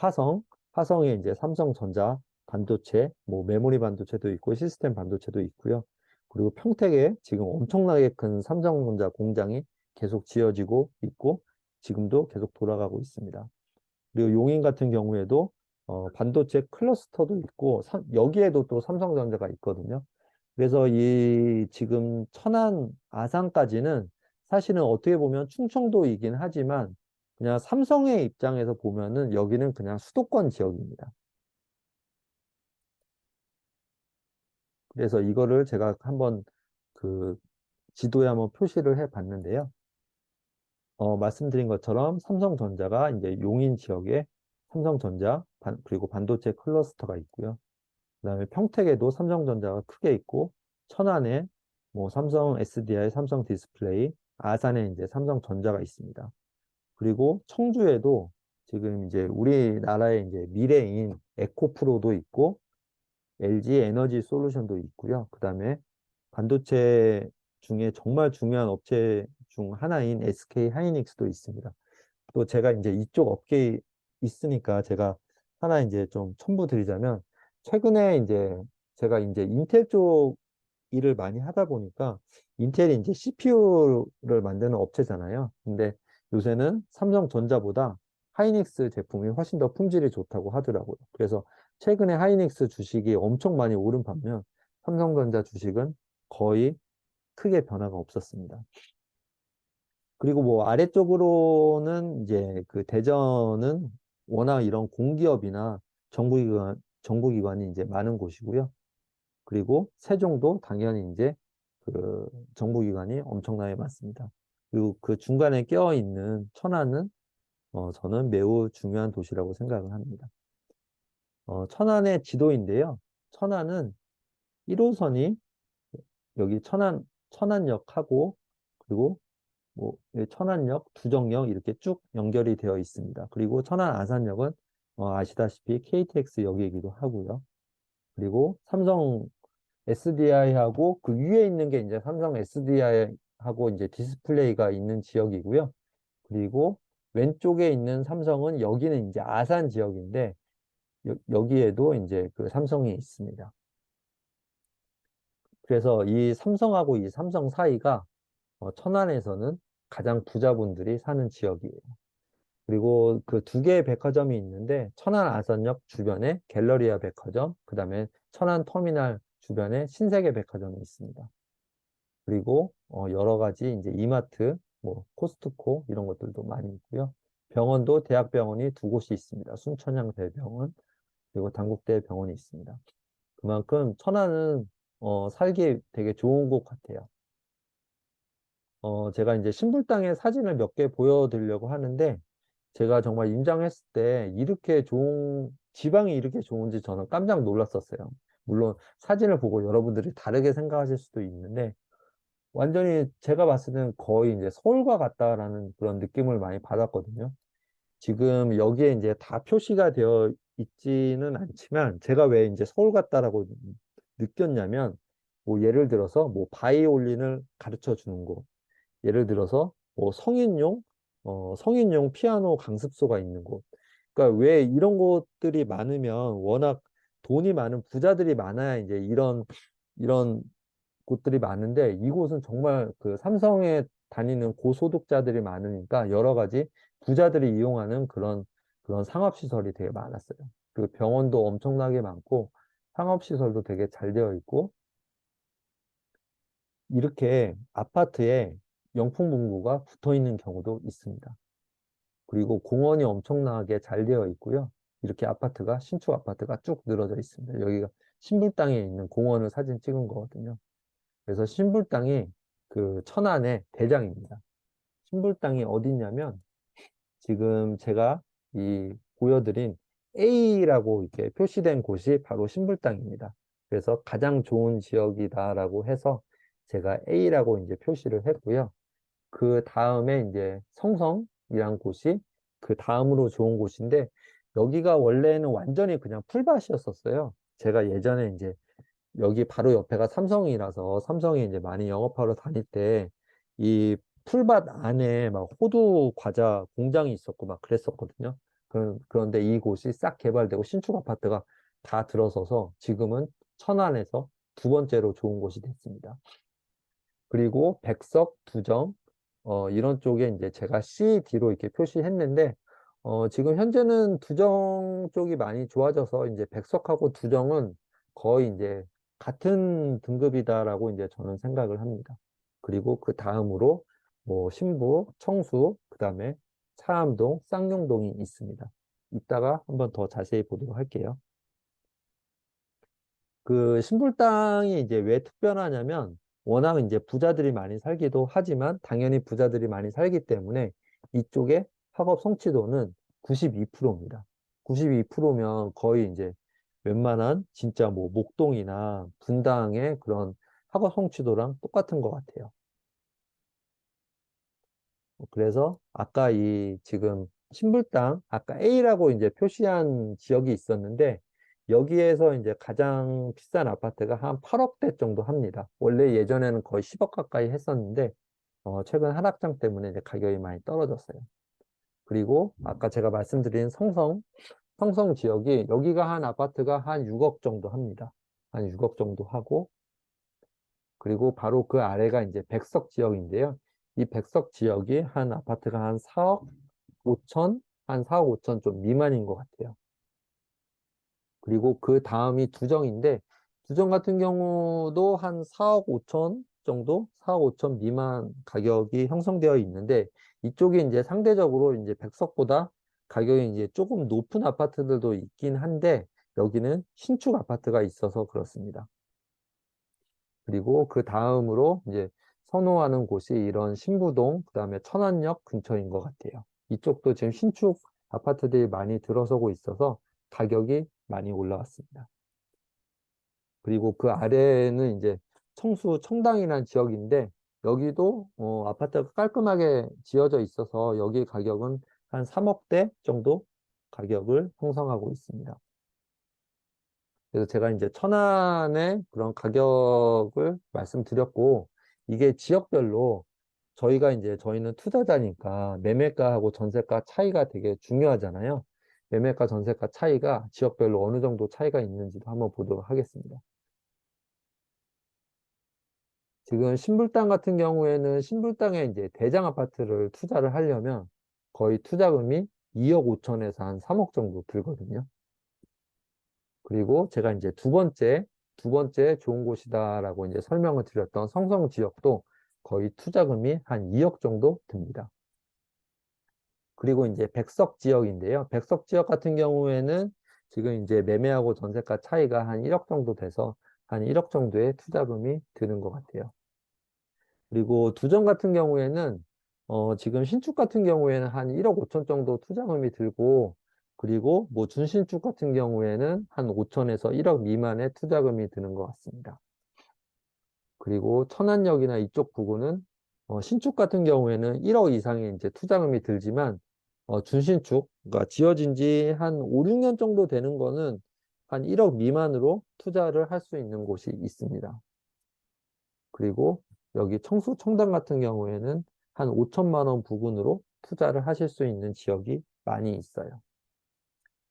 화성에 이제 삼성전자 반도체, 뭐 메모리 반도체도 있고 시스템 반도체도 있고요. 그리고 평택에 지금 엄청나게 큰 삼성전자 공장이 계속 지어지고 있고 지금도 계속 돌아가고 있습니다. 그리고 용인 같은 경우에도 반도체 클러스터도 있고 여기에도 또 삼성전자가 있거든요. 그래서 이 지금 천안 아산까지는 사실은 어떻게 보면 충청도이긴 하지만 그냥 삼성의 입장에서 보면은 여기는 그냥 수도권 지역입니다. 그래서 이거를 제가 한번 그 지도에 한번 표시를 해 봤는데요. 말씀드린 것처럼 삼성전자가 이제 용인 지역에 삼성전자, 그리고 반도체 클러스터가 있고요. 그다음에 평택에도 삼성전자가 크게 있고, 천안에 뭐 삼성 SDI, 삼성 디스플레이, 아산에 이제 삼성전자가 있습니다. 그리고 청주에도 지금 이제 우리나라의 이제 미래인 에코프로도 있고, LG 에너지 솔루션도 있고요. 그다음에 반도체 중에 정말 중요한 업체 중 하나인 SK 하이닉스도 있습니다. 또 제가 이제 이쪽 업계에 있으니까 제가 하나 이제 좀 첨부 드리자면, 최근에 이제 제가 이제 인텔 쪽 일을 많이 하다 보니까, 인텔이 이제 CPU를 만드는 업체잖아요. 근데 요새는 삼성전자보다 하이닉스 제품이 훨씬 더 품질이 좋다고 하더라고요. 그래서 최근에 하이닉스 주식이 엄청 많이 오른 반면 삼성전자 주식은 거의 크게 변화가 없었습니다. 그리고 뭐 아래쪽으로는 이제 그 대전은 워낙 이런 공기업이나 정부기관이 이제 많은 곳이고요. 그리고 세종도 당연히 이제 그 정부기관이 엄청나게 많습니다. 그리고 그 중간에 껴 있는 천안은 저는 매우 중요한 도시라고 생각을 합니다. 천안의 지도인데요. 천안은 1호선이 여기 천안역하고, 그리고 뭐 천안역, 두정역 이렇게 쭉 연결이 되어 있습니다. 그리고 천안 아산역은 아시다시피 KTX역이기도 하고요. 그리고 삼성 SDI하고 그 위에 있는 게 이제 삼성 SDI하고 이제 디스플레이가 있는 지역이고요. 그리고 왼쪽에 있는 삼성은 여기는 이제 아산 지역인데, 여기에도 이제 그 삼성이 있습니다. 그래서 이 삼성하고 이 삼성 사이가 천안에서는 가장 부자분들이 사는 지역이에요. 그리고 그 두 개의 백화점이 있는데, 천안 아산역 주변에 갤러리아 백화점, 그 다음에 천안 터미널 주변에 신세계 백화점이 있습니다. 그리고 여러 가지 이제 이마트, 뭐 코스트코 이런 것들도 많이 있고요. 병원도 대학병원이 두 곳이 있습니다. 순천향 대병원, 그리고 단국대 병원이 있습니다. 그만큼 천안은 살기 되게 좋은 곳 같아요. 제가 이제 신불당의 사진을 몇 개 보여드리려고 하는데, 제가 정말 임장했을 때 지방이 이렇게 좋은지 저는 깜짝 놀랐었어요. 물론 사진을 보고 여러분들이 다르게 생각하실 수도 있는데, 완전히 제가 봤을 때는 거의 이제 서울과 같다라는 그런 느낌을 많이 받았거든요. 지금 여기에 이제 다 표시가 되어 있지는 않지만, 제가 왜 이제 서울 같다라고 느꼈냐면, 뭐 예를 들어서 뭐 바이올린을 가르쳐 주는 곳, 예를 들어서 뭐 성인용 피아노 강습소가 있는 곳. 그러니까 왜 이런 곳들이 많으면, 워낙 돈이 많은 부자들이 많아야 이제 이런 곳들이 많은데, 이곳은 정말 그 삼성에 다니는 고소득자들이 많으니까 여러 가지 부자들이 이용하는 그런 상업시설이 되게 많았어요. 그 병원도 엄청나게 많고 상업시설도 되게 잘 되어 있고, 이렇게 아파트에 영풍문고가 붙어 있는 경우도 있습니다. 그리고 공원이 엄청나게 잘 되어 있고요. 이렇게 신축 아파트가 쭉 늘어져 있습니다. 여기가 신불당에 있는 공원을 사진 찍은 거거든요. 그래서 신불당이 그 천안의 대장입니다. 신불당이 어디냐면, 지금 제가 이 보여드린 A라고 이렇게 표시된 곳이 바로 신불당입니다. 그래서 가장 좋은 지역이다라고 해서 제가 A라고 이제 표시를 했고요. 그 다음에 이제 성성이란 곳이 그 다음으로 좋은 곳인데, 여기가 원래는 완전히 그냥 풀밭이었었어요. 제가 예전에 이제 여기 바로 옆에가 삼성이라서 삼성에 이제 많이 영업하러 다닐 때 이 풀밭 안에 막 호두 과자 공장이 있었고 막 그랬었거든요. 그런데 이곳이 싹 개발되고 신축 아파트가 다 들어서서 지금은 천안에서 두 번째로 좋은 곳이 됐습니다. 그리고 백석, 두정, 이런 쪽에 이제 제가 CD로 이렇게 표시했는데, 지금 현재는 두정 쪽이 많이 좋아져서 이제 백석하고 두정은 거의 이제 같은 등급이다라고 이제 저는 생각을 합니다. 그리고 그 다음으로 뭐 신부, 청수, 그다음에 차암동, 쌍용동이 있습니다. 이따가 한번 더 자세히 보도록 할게요. 그 신불당이 이제 왜 특별하냐면 워낙 이제 부자들이 많이 살기도 하지만 당연히 부자들이 많이 살기 때문에 이쪽에 학업 성취도는 92%입니다. 92%면 거의 이제 웬만한 진짜 뭐 목동이나 분당의 그런 학업 성취도랑 똑같은 것 같아요. 그래서 아까 이 지금 신불당 아까 A라고 이제 표시한 지역이 있었는데 여기에서 이제 가장 비싼 아파트가 한 8억대 정도 합니다. 원래 예전에는 거의 10억 가까이 했었는데 최근 하락장 때문에 이제 가격이 많이 떨어졌어요. 그리고 아까 제가 말씀드린 성성 지역이 여기가 한 아파트가 한 6억 정도 합니다. 한 6억 정도 하고 그리고 바로 그 아래가 이제 백석 지역인데요. 이 백석 지역이 한 아파트가 한 4억 5천, 한 4억 5천 좀 미만인 것 같아요. 그리고 그 다음이 두정인데, 두정 같은 경우도 한 4억 5천 정도, 4억 5천 미만 가격이 형성되어 있는데, 이쪽이 이제 상대적으로 이제 백석보다 가격이 이제 조금 높은 아파트들도 있긴 한데, 여기는 신축 아파트가 있어서 그렇습니다. 그리고 그 다음으로 이제 선호하는 곳이 이런 신부동, 그다음에 천안역 근처인 것 같아요. 이쪽도 지금 신축 아파트들이 많이 들어서고 있어서 가격이 많이 올라왔습니다. 그리고 그 아래는 이제 청수 청당이라는 지역인데 여기도 아파트가 깔끔하게 지어져 있어서 여기 가격은 한 3억대 정도 가격을 형성하고 있습니다. 그래서 제가 이제 천안의 그런 가격을 말씀드렸고, 이게 지역별로 저희는 투자자니까 매매가하고 전세가 차이가 되게 중요하잖아요. 매매가 전세가 차이가 지역별로 어느 정도 차이가 있는지도 한번 보도록 하겠습니다. 지금 신불당 같은 경우에는 신불당에 이제 대장 아파트를 투자를 하려면 거의 투자금이 2억 5천에서 한 3억 정도 들거든요. 그리고 제가 이제 두 번째 좋은 곳이다라고 이제 설명을 드렸던 성성 지역도 거의 투자금이 한 2억 정도 듭니다. 그리고 이제 백석 지역인데요. 백석 지역 같은 경우에는 지금 이제 매매하고 전세가 차이가 한 1억 정도 돼서 한 1억 정도의 투자금이 드는 것 같아요. 그리고 두정 같은 경우에는 지금 신축 같은 경우에는 한 1억 5천 정도 투자금이 들고 그리고 뭐 준신축 같은 경우에는 한 5천에서 1억 미만의 투자금이 드는 것 같습니다. 그리고 천안역이나 이쪽 부근은 신축 같은 경우에는 1억 이상의 이제 투자금이 들지만 준신축, 그러니까 지어진 지 한 5, 6년 정도 되는 거는 한 1억 미만으로 투자를 할 수 있는 곳이 있습니다. 그리고 여기 청수 청담 같은 경우에는 한 5천만 원 부근으로 투자를 하실 수 있는 지역이 많이 있어요.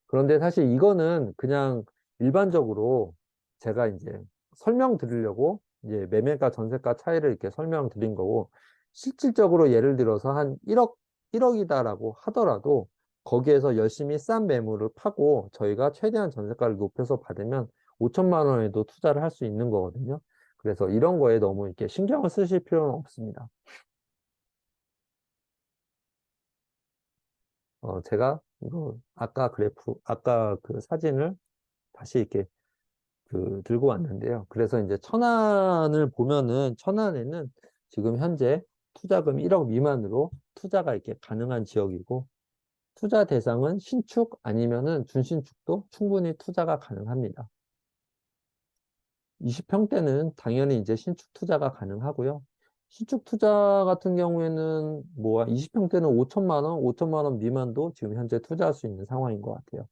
그런데 사실 이거는 그냥 일반적으로 제가 이제 설명드리려고 이제 매매가 전세가 차이를 이렇게 설명드린 거고 실질적으로 예를 들어서 한 1억이다라고 하더라도 거기에서 열심히 싼 매물을 파고 저희가 최대한 전세가를 높여서 받으면 5천만 원에도 투자를 할 수 있는 거거든요. 그래서 이런 거에 너무 이렇게 신경을 쓰실 필요는 없습니다. 제가 이거 아까 그 사진을 다시 이렇게 들고 왔는데요. 그래서 이제 천안을 보면은 천안에는 지금 현재 투자금 1억 미만으로 투자가 이렇게 가능한 지역이고 투자 대상은 신축 아니면은 준신축도 충분히 투자가 가능합니다. 20평대는 당연히 이제 신축 투자가 가능하고요. 신축 투자 같은 경우에는 뭐 20평대는 5천만 원 미만도 지금 현재 투자할 수 있는 상황인 것 같아요.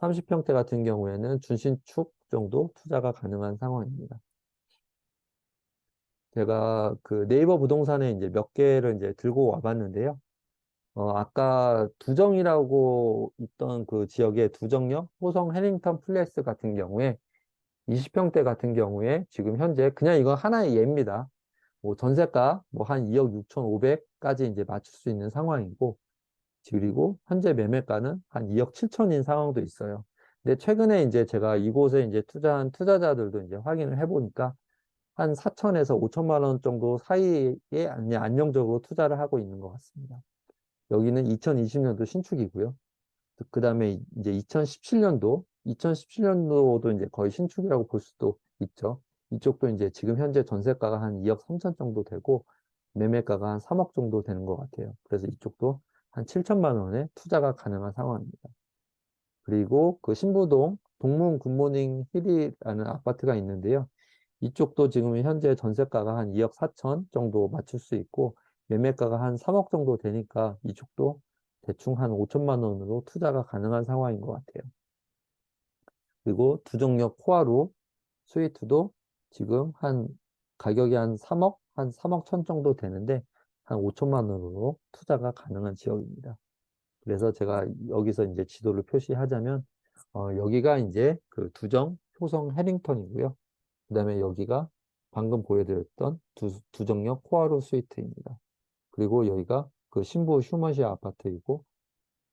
30평대 같은 경우에는 준신축 정도 투자가 가능한 상황입니다. 제가 그 네이버 부동산에 이제 몇 개를 이제 들고 와봤는데요. 아까 두정이라고 있던 그 지역의 두정역, 호성 해링턴 플레이스 같은 경우에 20평대 같은 경우에 지금 현재 그냥 이건 하나의 예입니다. 뭐 전세가 뭐 한 2억 6,500까지 이제 맞출 수 있는 상황이고 그리고 현재 매매가는 한 2억 7천인 상황도 있어요. 근데 최근에 이제 제가 이곳에 이제 투자한 투자자들도 이제 확인을 해보니까 한 4천에서 5천만 원 정도 사이에 안정적으로 투자를 하고 있는 것 같습니다. 여기는 2020년도 신축이고요. 그 다음에 이제 2017년도도 이제 거의 신축이라고 볼 수도 있죠. 이쪽도 이제 지금 현재 전세가가 한 2억 3천 정도 되고, 매매가가 한 3억 정도 되는 것 같아요. 그래서 이쪽도 한 7천만 원에 투자가 가능한 상황입니다. 그리고 그 신부동 동문 굿모닝 힐이라는 아파트가 있는데요. 이쪽도 지금 현재 전세가가 한 2억 4천 정도 맞출 수 있고, 매매가가 한 3억 정도 되니까 이쪽도 대충 한 5천만 원으로 투자가 가능한 상황인 것 같아요. 그리고 두정역 코아루 스위트도 지금 가격이 한 3억 천 정도 되는데, 한 5천만 원으로 투자가 가능한 지역입니다. 그래서 제가 여기서 이제 지도를 표시하자면, 여기가 이제 그 두정 효성 해링턴이고요. 그 다음에 여기가 방금 보여드렸던 두정역 코아루 스위트입니다. 그리고 여기가 그 신부 휴먼시 아파트이고,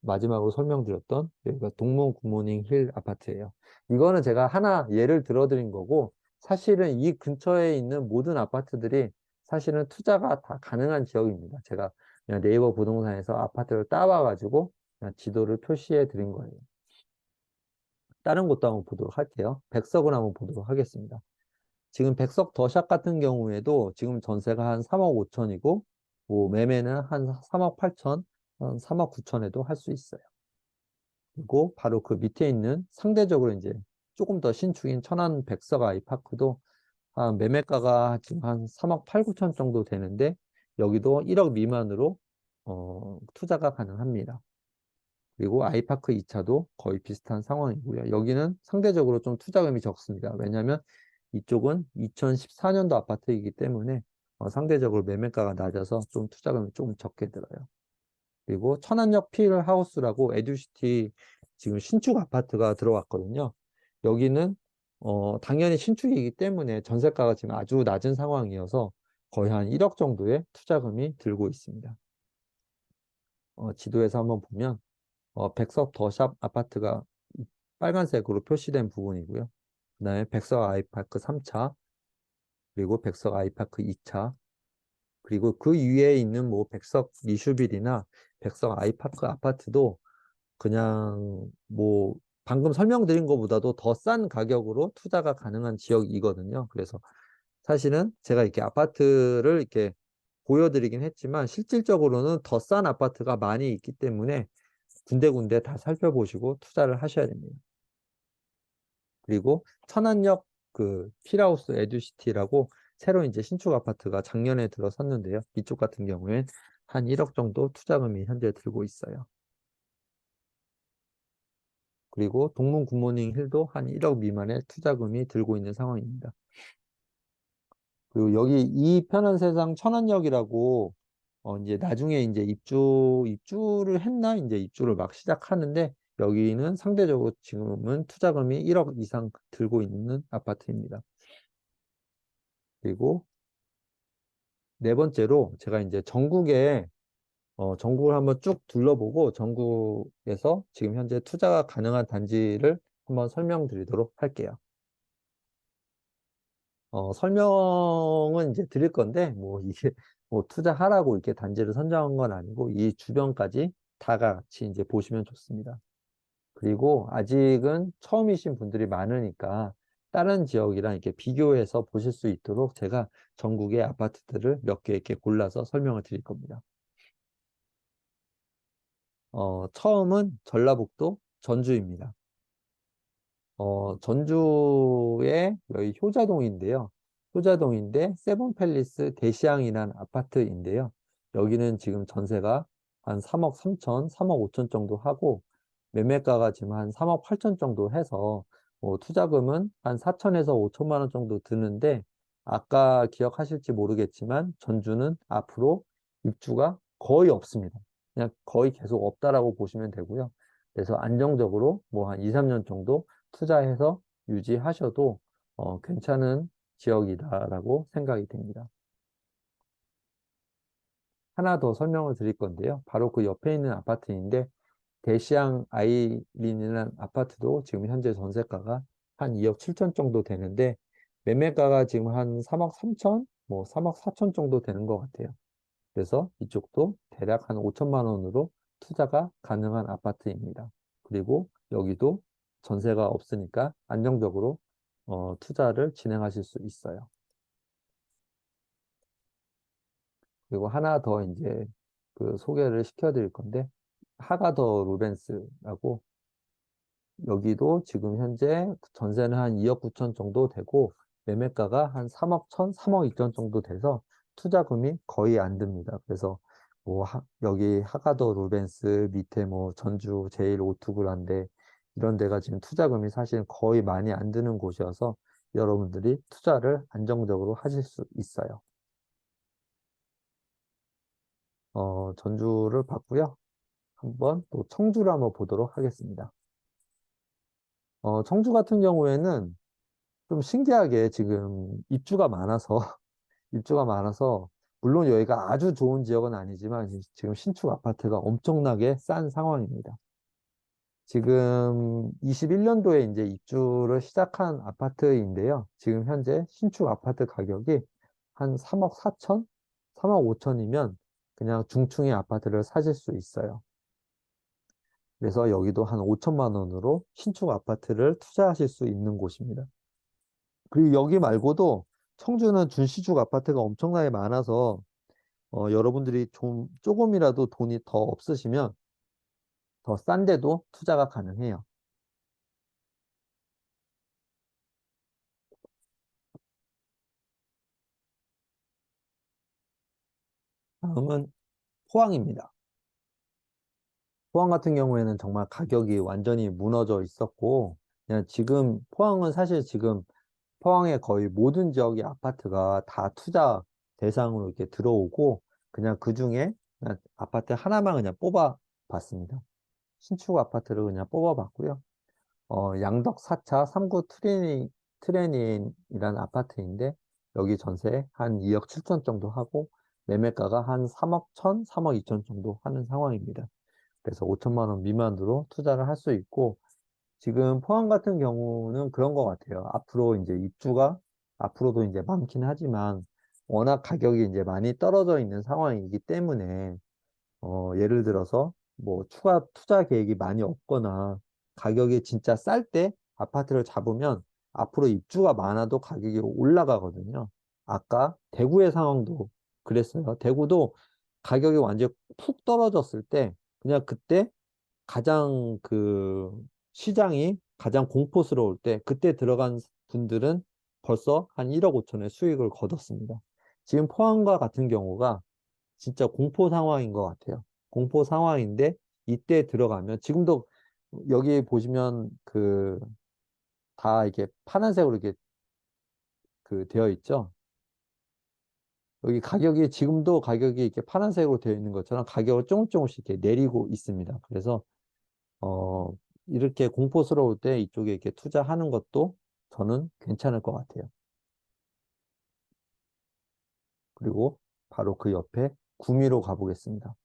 마지막으로 설명드렸던 여기가 동문 굿모닝 힐 아파트예요. 이거는 제가 하나 예를 들어드린 거고, 사실은 이 근처에 있는 모든 아파트들이 사실은 투자가 다 가능한 지역입니다. 제가 그냥 네이버 부동산에서 아파트를 따와가지고 그냥 지도를 표시해 드린 거예요. 다른 곳도 한번 보도록 할게요. 백석을 한번 보도록 하겠습니다. 지금 백석 더샵 같은 경우에도 지금 전세가 한 3억 5천이고, 뭐 매매는 한 3억 8천, 한 3억 9천에도 할 수 있어요. 그리고 바로 그 밑에 있는 상대적으로 이제 조금 더 신축인 천안 백석 아이파크도 한 매매가가 지금 한 3억 8, 9천 정도 되는데, 여기도 1억 미만으로 투자가 가능합니다. 그리고 아이파크 2차도 거의 비슷한 상황이고요. 여기는 상대적으로 좀 투자금이 적습니다. 왜냐하면 이쪽은 2014년도 아파트이기 때문에 상대적으로 매매가가 낮아서 좀 투자금이 조금 적게 들어요. 그리고 천안역 필하우스라고 에듀시티 지금 신축 아파트가 들어왔거든요. 여기는 당연히 신축이기 때문에 전세가가 지금 아주 낮은 상황이어서 거의 한 1억 정도의 투자금이 들고 있습니다. 지도에서 한번 보면 백석 더샵 아파트가 빨간색으로 표시된 부분이고요. 그 다음에 백석 아이파크 3차, 그리고 백석 아이파크 2차, 그리고 그 위에 있는 뭐 백석 리슈빌이나 백석 아이파크 아파트도 그냥 뭐 방금 설명드린 것보다도 더 싼 가격으로 투자가 가능한 지역이거든요. 그래서 사실은 제가 이렇게 아파트를 이렇게 보여드리긴 했지만 실질적으로는 더 싼 아파트가 많이 있기 때문에 군데군데 다 살펴보시고 투자를 하셔야 됩니다. 그리고 천안역 그 필하우스 에듀시티라고 새로 이제 신축 아파트가 작년에 들어섰는데요. 이쪽 같은 경우엔 한 1억 정도 투자금이 현재 들고 있어요. 그리고 동문 굿모닝 힐도 한 1억 미만의 투자금이 들고 있는 상황입니다. 그리고 여기 이 편한 세상 천안역이라고 이제 나중에 이제 입주를 했나? 이제 입주를 막 시작하는데, 여기는 상대적으로 지금은 투자금이 1억 이상 들고 있는 아파트입니다. 그리고 네 번째로 제가 이제 전국을 한번 쭉 둘러보고 전국에서 지금 현재 투자가 가능한 단지를 한번 설명드리도록 할게요. 설명은 이제 드릴 건데, 뭐, 이게, 뭐, 투자하라고 이렇게 단지를 선정한 건 아니고, 이 주변까지 다 같이 이제 보시면 좋습니다. 그리고 아직은 처음이신 분들이 많으니까, 다른 지역이랑 이렇게 비교해서 보실 수 있도록 제가 전국의 아파트들을 몇 개 이렇게 골라서 설명을 드릴 겁니다. 처음은 전라북도 전주입니다. 전주의 여기 효자동인데요. 효자동인데 세븐팰리스 대시양이라는 아파트인데요. 여기는 지금 전세가 한 3억 3천, 3억 5천 정도 하고, 매매가가 지금 한 3억 8천 정도 해서 뭐 투자금은 한 4천에서 5천만 원 정도 드는데, 아까 기억하실지 모르겠지만 전주는 앞으로 입주가 거의 없습니다. 그냥 거의 계속 없다라고 보시면 되고요. 그래서 안정적으로 뭐 한 2, 3년 정도 투자해서 유지하셔도 괜찮은 지역이다라고 생각이 됩니다. 하나 더 설명을 드릴 건데요. 바로 그 옆에 있는 아파트인데, 대시양 아이린이라는 아파트도 지금 현재 전세가가 한 2억 7천 정도 되는데, 매매가가 지금 한 3억 3천, 뭐 3억 4천 정도 되는 것 같아요. 그래서 이쪽도 대략 한 5천만 원으로 투자가 가능한 아파트입니다. 그리고 여기도 전세가 없으니까 안정적으로 투자를 진행하실 수 있어요. 그리고 하나 더 이제 그 소개를 시켜드릴 건데, 하가더 루벤스라고, 여기도 지금 현재 전세는 한 2억 9천 정도 되고 매매가가 한 3억 1천, 3억 2천 정도 돼서 투자금이 거의 안 듭니다. 그래서 뭐 여기 하가더 루벤스 밑에 뭐 전주 제일 오투그란데 이런 데가 지금 투자금이 사실 거의 많이 안 드는 곳이어서 여러분들이 투자를 안정적으로 하실 수 있어요. 전주를 봤고요. 한번 또 청주를 한번 보도록 하겠습니다. 청주 같은 경우에는 좀 신기하게 지금 입주가 많아서, 물론 여기가 아주 좋은 지역은 아니지만 지금 신축 아파트가 엄청나게 싼 상황입니다. 지금 21년도에 이제 입주를 시작한 아파트인데요. 지금 현재 신축 아파트 가격이 한 3억 4천, 3억 5천이면 그냥 중층의 아파트를 사실 수 있어요. 그래서 여기도 한 5천만 원으로 신축 아파트를 투자하실 수 있는 곳입니다. 그리고 여기 말고도 청주는 준시축 아파트가 엄청나게 많아서 여러분들이 좀 조금이라도 돈이 더 없으시면 더 싼 데도 투자가 가능해요. 다음은 포항입니다. 포항 같은 경우에는 정말 가격이 완전히 무너져 있었고, 그냥 지금 포항은 사실 지금 포항의 거의 모든 지역의 아파트가 다 투자 대상으로 이렇게 들어오고, 그냥 그 중에 그냥 아파트 하나만 그냥 뽑아 봤습니다. 신축 아파트를 그냥 뽑아 봤고요. 양덕 4차 3구 트레닌이라는 아파트인데, 여기 전세 한 2억 7천 정도 하고, 매매가가 한 3억 1천, 3억 2천 정도 하는 상황입니다. 그래서 5천만 원 미만으로 투자를 할 수 있고, 지금 포항 같은 경우는 그런 것 같아요. 앞으로 이제 입주가 앞으로도 이제 많긴 하지만, 워낙 가격이 이제 많이 떨어져 있는 상황이기 때문에, 예를 들어서 뭐 추가 투자 계획이 많이 없거나 가격이 진짜 쌀 때 아파트를 잡으면 앞으로 입주가 많아도 가격이 올라가거든요. 아까 대구의 상황도 그랬어요. 대구도 가격이 완전 푹 떨어졌을 때 그냥 그때 가장 그 시장이 가장 공포스러울 때 그때 들어간 분들은 벌써 한 1억 5천의 수익을 거뒀습니다. 지금 포항과 같은 경우가 진짜 공포 상황인 것 같아요. 공포 상황인데 이때 들어가면 지금도 여기 보시면 그 다 이렇게 파란색으로 이렇게 그 되어 있죠. 여기 가격이 지금도 가격이 이렇게 파란색으로 되어 있는 것처럼 가격을 조금씩 이렇게 내리고 있습니다. 그래서 어 이렇게 공포스러울 때 이쪽에 이렇게 투자하는 것도 저는 괜찮을 것 같아요. 그리고 바로 그 옆에 구미로 가보겠습니다.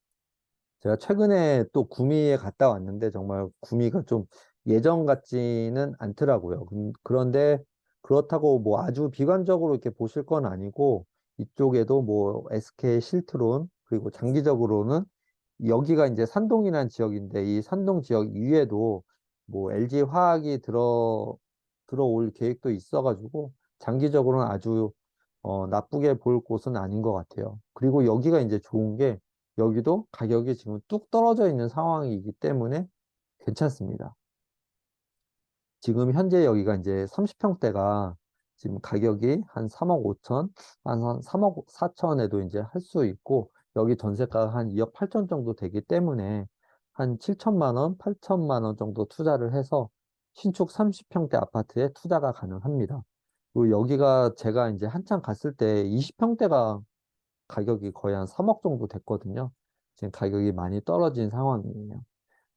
제가 최근에 또 구미에 갔다 왔는데 정말 구미가 좀 예전 같지는 않더라고요. 그런데 그렇다고 뭐 아주 비관적으로 이렇게 보실 건 아니고 이쪽에도 뭐 SK 실트론 그리고 장기적으로는 여기가 이제 산동이라는 지역인데 이 산동 지역 이외에도 뭐 LG 화학이 들어올 계획도 있어가지고 장기적으로는 아주 나쁘게 볼 곳은 아닌 것 같아요. 그리고 여기가 이제 좋은 게 여기도 가격이 지금 뚝 떨어져 있는 상황이기 때문에 괜찮습니다. 지금 현재 여기가 이제 30평대가 지금 가격이 한 3억 5천, 한 3억 4천에도 이제 할 수 있고, 여기 전세가가 한 2억 8천 정도 되기 때문에 한 7천만 원, 8천만 원 정도 투자를 해서 신축 30평대 아파트에 투자가 가능합니다. 그리고 여기가 제가 이제 한참 갔을 때 20평대가 가격이 거의 한 3억 정도 됐거든요. 지금 가격이 많이 떨어진 상황이에요.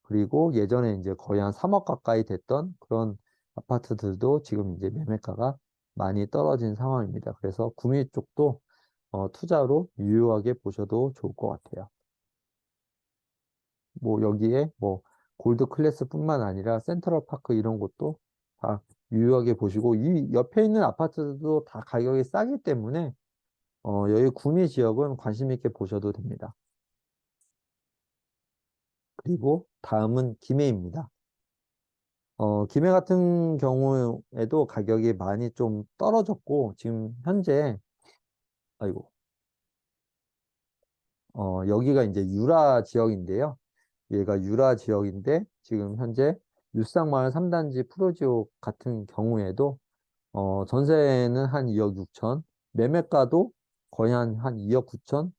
그리고 예전에 이제 거의 한 3억 가까이 됐던 그런 아파트들도 지금 이제 매매가가 많이 떨어진 상황입니다. 그래서 구미 쪽도 투자로 유효하게 보셔도 좋을 것 같아요. 뭐 여기에 뭐 골드 클래스뿐만 아니라 센트럴 파크 이런 곳도 다 유효하게 보시고, 이 옆에 있는 아파트도 다 가격이 싸기 때문에 여기 구미 지역은 관심 있게 보셔도 됩니다. 그리고 다음은 김해입니다. 김해 같은 경우에도 가격이 많이 좀 떨어졌고, 지금 현재, 아이고, 여기가 이제 유라 지역인데요. 얘가 유라 지역인데, 지금 현재 율상마을 3단지 프로지오 같은 경우에도, 전세는 한 2억 6천, 매매가도 거의 한 2억 9천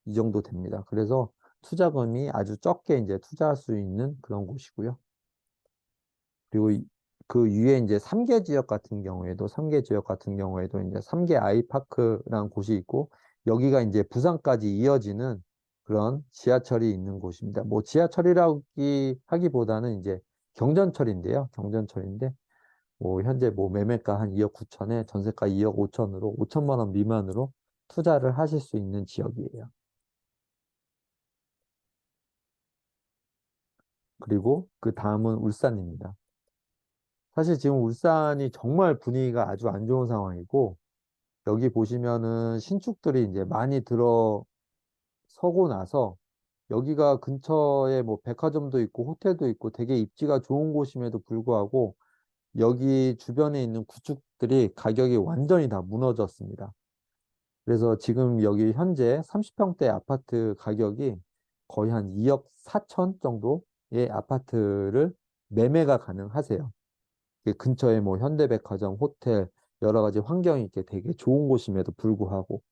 이 정도 됩니다. 그래서 투자금이 아주 적게 이제 투자할 수 있는 그런 곳이고요. 그리고 그 위에 이제 3개 지역 같은 경우에도 3개 지역 같은 경우에도 이제 3개 아이파크라는 곳이 있고 여기가 이제 부산까지 이어지는 그런 지하철이 있는 곳입니다. 뭐 지하철이라고 하기보다는 이제 경전철인데요. 경전철인데 뭐 현재 뭐 매매가 한 2억 9천에 전세가 2억 5천으로 5천만 원 미만으로 투자를 하실 수 있는 지역이에요. 그리고 그 다음은 울산입니다. 사실 지금 울산이 정말 분위기가 아주 안 좋은 상황이고, 여기 보시면은 신축들이 이제 많이 들어서고 나서, 여기가 근처에 뭐 백화점도 있고 호텔도 있고 되게 입지가 좋은 곳임에도 불구하고, 여기 주변에 있는 구축들이 가격이 완전히 다 무너졌습니다. 그래서 지금 여기 현재 30평대 아파트 가격이 거의 한 2억 4천 정도의 아파트를 매매가 가능하세요. 근처에 뭐 현대백화점, 호텔, 여러 가지 환경이 있게 되게 좋은 곳임에도 불구하고.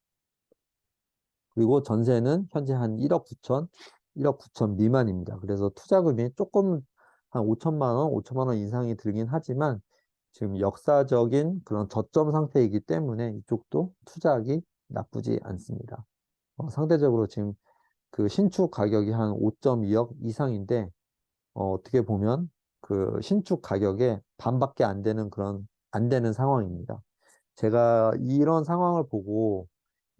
그리고 전세는 현재 한 1억 9천, 1억 9천 미만입니다. 그래서 투자금이 조금 한 5천만 원, 5천만 원 이상이 들긴 하지만 지금 역사적인 그런 저점 상태이기 때문에 이쪽도 투자하기 나쁘지 않습니다. 상대적으로 지금 그 신축 가격이 한 5.2억 이상인데 어떻게 보면 그 신축 가격에 반밖에 안 되는 그런 안 되는 상황입니다. 제가 이런 상황을 보고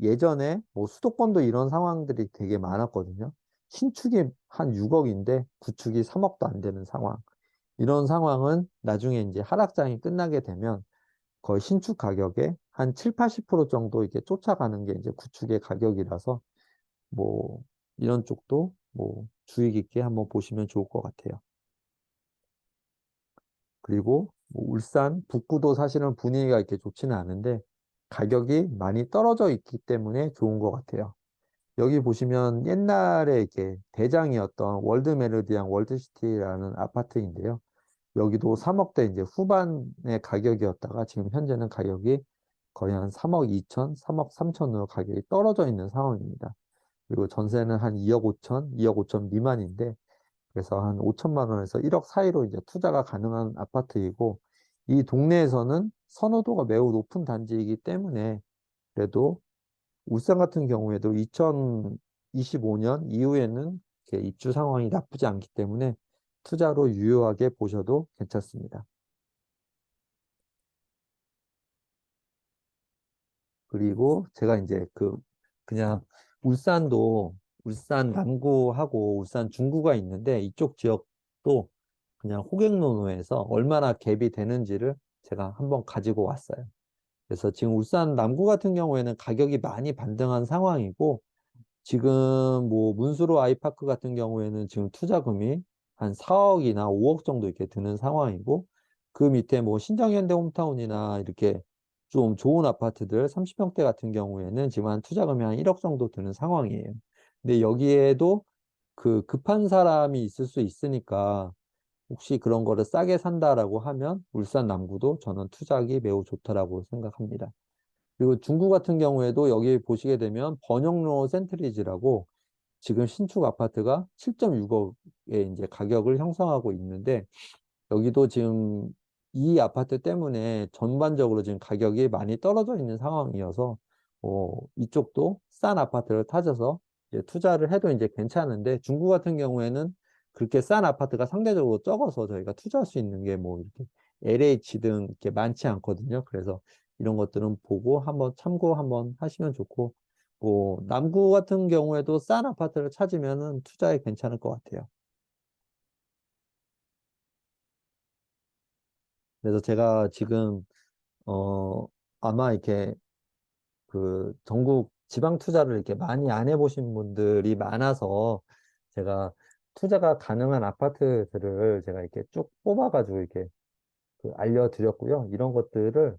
예전에 뭐 수도권도 이런 상황들이 되게 많았거든요. 신축이 한 6억인데 구축이 3억도 안 되는 상황. 이런 상황은 나중에 이제 하락장이 끝나게 되면 거의 신축 가격의 한 7, 80% 정도 이렇게 쫓아가는 게 이제 구축의 가격이라서 뭐 이런 쪽도 뭐 주의 깊게 한번 보시면 좋을 것 같아요. 그리고 뭐 울산 북구도 사실은 분위기가 이렇게 좋지는 않은데 가격이 많이 떨어져 있기 때문에 좋은 것 같아요. 여기 보시면 옛날에 이렇게 대장이었던 월드 메르디안 월드시티라는 아파트인데요. 여기도 3억대 이제 후반의 가격이었다가 지금 현재는 가격이 거의 한 3억 2천, 3억 3천으로 가격이 떨어져 있는 상황입니다. 그리고 전세는 한 2억 5천, 2억 5천 미만인데 그래서 한 5천만 원에서 1억 사이로 이제 투자가 가능한 아파트이고 이 동네에서는 선호도가 매우 높은 단지이기 때문에 그래도 울산 같은 경우에도 2025년 이후에는 이렇게 입주 상황이 나쁘지 않기 때문에 투자로 유효하게 보셔도 괜찮습니다. 그리고 제가 이제 그냥 울산도 울산 남구하고 울산 중구가 있는데 이쪽 지역도 그냥 호갱노노에서 얼마나 갭이 되는지를 제가 한번 가지고 왔어요. 그래서 지금 울산 남구 같은 경우에는 가격이 많이 반등한 상황이고 지금 뭐 문수로 아이파크 같은 경우에는 지금 투자금이 한 4억이나 5억 정도 이렇게 드는 상황이고 그 밑에 뭐 신정현대 홈타운이나 이렇게 좀 좋은 아파트들 30평대 같은 경우에는 지금 한 투자금이 한 1억 정도 드는 상황이에요. 근데 여기에도 그 급한 사람이 있을 수 있으니까 혹시 그런 거를 싸게 산다라고 하면 울산 남구도 저는 투자하기 매우 좋다라고 생각합니다. 그리고 중구 같은 경우에도 여기 보시게 되면 번영로 센트리지라고 지금 신축 아파트가 7.6억에 이제 가격을 형성하고 있는데 여기도 지금 이 아파트 때문에 전반적으로 지금 가격이 많이 떨어져 있는 상황이어서 이쪽도 싼 아파트를 찾아서 이제 투자를 해도 이제 괜찮은데 중구 같은 경우에는 그렇게 싼 아파트가 상대적으로 적어서 저희가 투자할 수 있는 게 뭐 이렇게 LH 등 이렇게 많지 않거든요. 그래서 이런 것들은 보고 한번 참고 한번 하시면 좋고 뭐 남구 같은 경우에도 싼 아파트를 찾으면은 투자에 괜찮을 것 같아요. 그래서 제가 지금, 아마 이렇게 그 전국 지방 투자를 이렇게 많이 안 해보신 분들이 많아서 제가 투자가 가능한 아파트들을 제가 이렇게 쭉 뽑아가지고 이렇게 그 알려드렸고요. 이런 것들을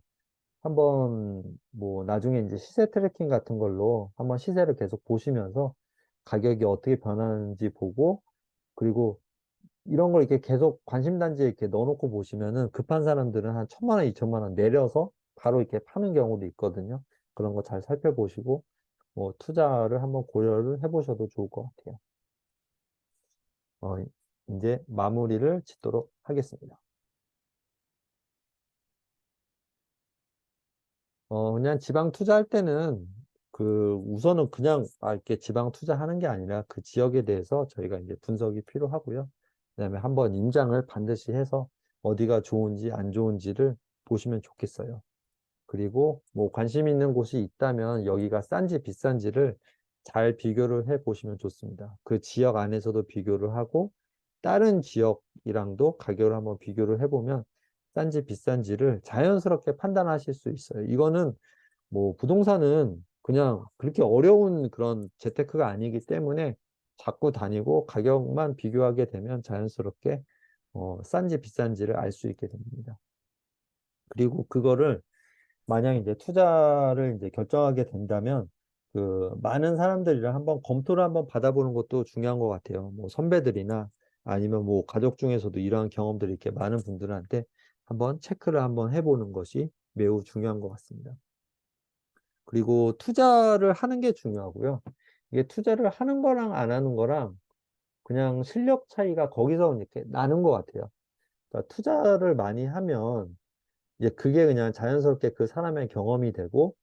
한번 뭐 나중에 이제 시세 트래킹 같은 걸로 한번 시세를 계속 보시면서 가격이 어떻게 변하는지 보고 그리고 이런 걸 이렇게 계속 관심단지에 이렇게 넣어놓고 보시면은 급한 사람들은 한 1,000만 원, 2천만 원 내려서 바로 이렇게 파는 경우도 있거든요. 그런 거 잘 살펴보시고 뭐 투자를 한번 고려를 해보셔도 좋을 것 같아요. 어, 이제 마무리를 짓도록 하겠습니다. 그냥 지방 투자할 때는 그 우선은 그냥 이렇게 지방 투자하는 게 아니라 그 지역에 대해서 저희가 이제 분석이 필요하고요. 그다음에 한번 임장을 반드시 해서 어디가 좋은지 안 좋은지를 보시면 좋겠어요. 그리고 뭐 관심 있는 곳이 있다면 여기가 싼지 비싼지를 잘 비교를 해 보시면 좋습니다. 그 지역 안에서도 비교를 하고 다른 지역이랑도 가격을 한번 비교를 해보면 싼지 비싼지를 자연스럽게 판단하실 수 있어요. 이거는 뭐 부동산은 그냥 그렇게 어려운 그런 재테크가 아니기 때문에 자꾸 다니고 가격만 비교하게 되면 자연스럽게 싼지 비싼지를 알 수 있게 됩니다. 그리고 그거를 만약 이제 투자를 이제 결정하게 된다면 그 많은 사람들이랑 한번 검토를 한번 받아보는 것도 중요한 것 같아요. 뭐 선배들이나 아니면 뭐 가족 중에서도 이러한 경험들이 이렇게 많은 분들한테 한번 체크를 한번 해보는 것이 매우 중요한 것 같습니다. 그리고 투자를 하는 게 중요하고요. 이게 투자를 하는 거랑 안 하는 거랑 그냥 실력 차이가 거기서 이렇게 나는 것 같아요. 그러니까 투자를 많이 하면 이제 그게 그냥 자연스럽게 그 사람의 경험이 되고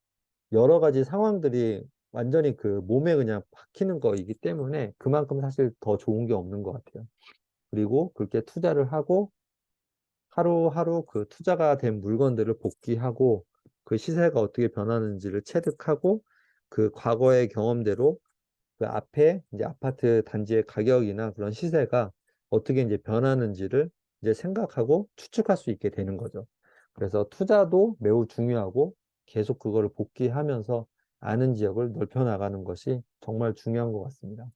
여러 가지 상황들이 완전히 그 몸에 그냥 박히는 거이기 때문에 그만큼 사실 더 좋은 게 없는 것 같아요. 그리고 그렇게 투자를 하고 하루하루 그 투자가 된 물건들을 복귀하고 그 시세가 어떻게 변하는지를 체득하고 그 과거의 경험대로 그 앞에 이제 아파트 단지의 가격이나 그런 시세가 어떻게 이제 변하는지를 이제 생각하고 추측할 수 있게 되는 거죠. 그래서 투자도 매우 중요하고 계속 그거를 복귀하면서 아는 지역을 넓혀 나가는 것이 정말 중요한 것 같습니다.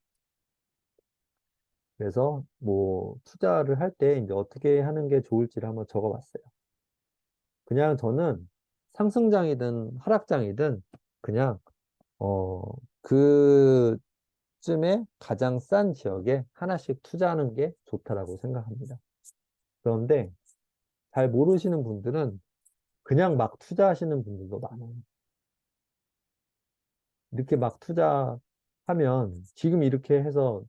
그래서 뭐 투자를 할 때 이제 어떻게 하는 게 좋을지를 한번 적어봤어요. 그냥 저는 상승장이든 하락장이든 그냥 어, 그쯤에 가장 싼 지역에 하나씩 투자하는 게 좋다라고 생각합니다. 그런데 잘 모르시는 분들은 그냥 막 투자하시는 분들도 많아요. 이렇게 막 투자하면 지금 이렇게 해서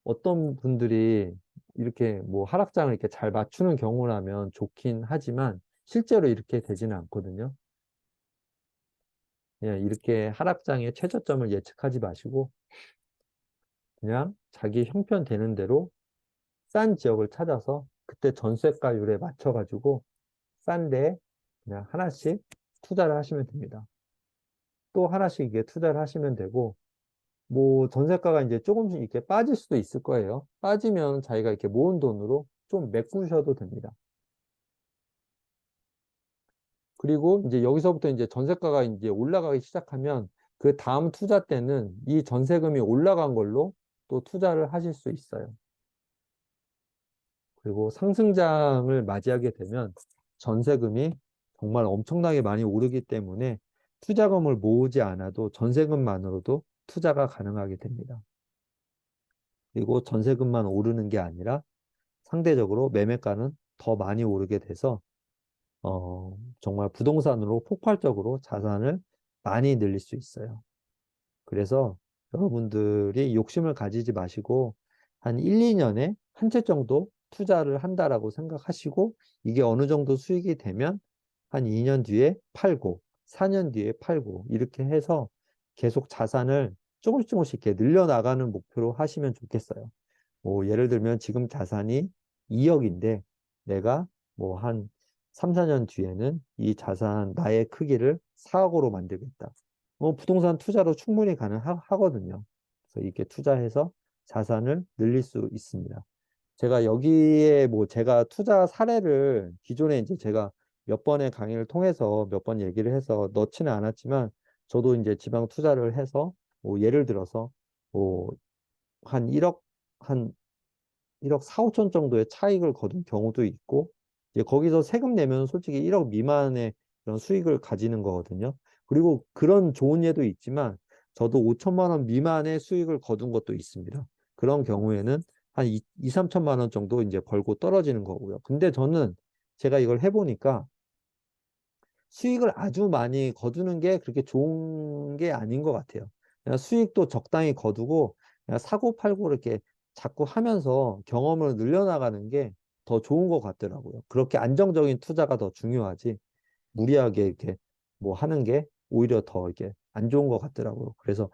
어떤 분들이 이렇게 뭐 하락장을 이렇게 잘 맞추는 경우라면 좋긴 하지만 실제로 이렇게 되지는 않거든요. 그냥 이렇게 하락장의 최저점을 예측하지 마시고 그냥 자기 형편되는 대로 싼 지역을 찾아서 그때 전세가율에 맞춰가지고 싼데 그냥 하나씩 투자를 하시면 됩니다. 또 하나씩 이게 투자를 하시면 되고 뭐 전세가가 이제 조금씩 이렇게 빠질 수도 있을 거예요. 빠지면 자기가 이렇게 모은 돈으로 좀 메꾸셔도 됩니다. 그리고 이제 여기서부터 이제 전세가가 이제 올라가기 시작하면 그 다음 투자 때는 이 전세금이 올라간 걸로 또 투자를 하실 수 있어요. 그리고 상승장을 맞이하게 되면 전세금이 정말 엄청나게 많이 오르기 때문에 투자금을 모으지 않아도 전세금만으로도 투자가 가능하게 됩니다. 그리고 전세금만 오르는 게 아니라 상대적으로 매매가는 더 많이 오르게 돼서 정말 부동산으로 폭발적으로 자산을 많이 늘릴 수 있어요. 그래서 여러분들이 욕심을 가지지 마시고 한 1, 2년에 한 채 정도 투자를 한다라고 생각하시고 이게 어느 정도 수익이 되면 한 2년 뒤에 팔고 4년 뒤에 팔고 이렇게 해서 계속 자산을 조금씩 조금씩 이렇게 늘려나가는 목표로 하시면 좋겠어요. 뭐 예를 들면 지금 자산이 2억인데 내가 뭐 한 3, 4년 뒤에는 이 자산 나의 크기를 4억으로 만들겠다. 부동산 투자로 충분히 가능하거든요. 그래서 이렇게 투자해서 자산을 늘릴 수 있습니다. 제가 여기에 뭐 제가 투자 사례를 기존에 이제 제가 몇 번의 강의를 통해서 몇 번 얘기를 해서 넣지는 않았지만 저도 이제 지방 투자를 해서 뭐 예를 들어서 뭐한 1억 한 1억 4, 5천 정도의 차익을 거둔 경우도 있고, 이제 거기서 세금 내면 솔직히 1억 미만의 그런 수익을 가지는 거거든요. 그리고 그런 좋은 예도 있지만, 저도 5천만 원 미만의 수익을 거둔 것도 있습니다. 그런 경우에는 한 2, 3천만 원 정도 이제 벌고 떨어지는 거고요. 근데 저는 제가 이걸 해보니까 수익을 아주 많이 거두는 게 그렇게 좋은 게 아닌 것 같아요. 그냥 수익도 적당히 거두고 그냥 사고 팔고 이렇게 자꾸 하면서 경험을 늘려나가는 게 더 좋은 것 같더라고요. 그렇게 안정적인 투자가 더 중요하지 무리하게 이렇게 뭐 하는 게 오히려 더 이게 안 좋은 것 같더라고요. 그래서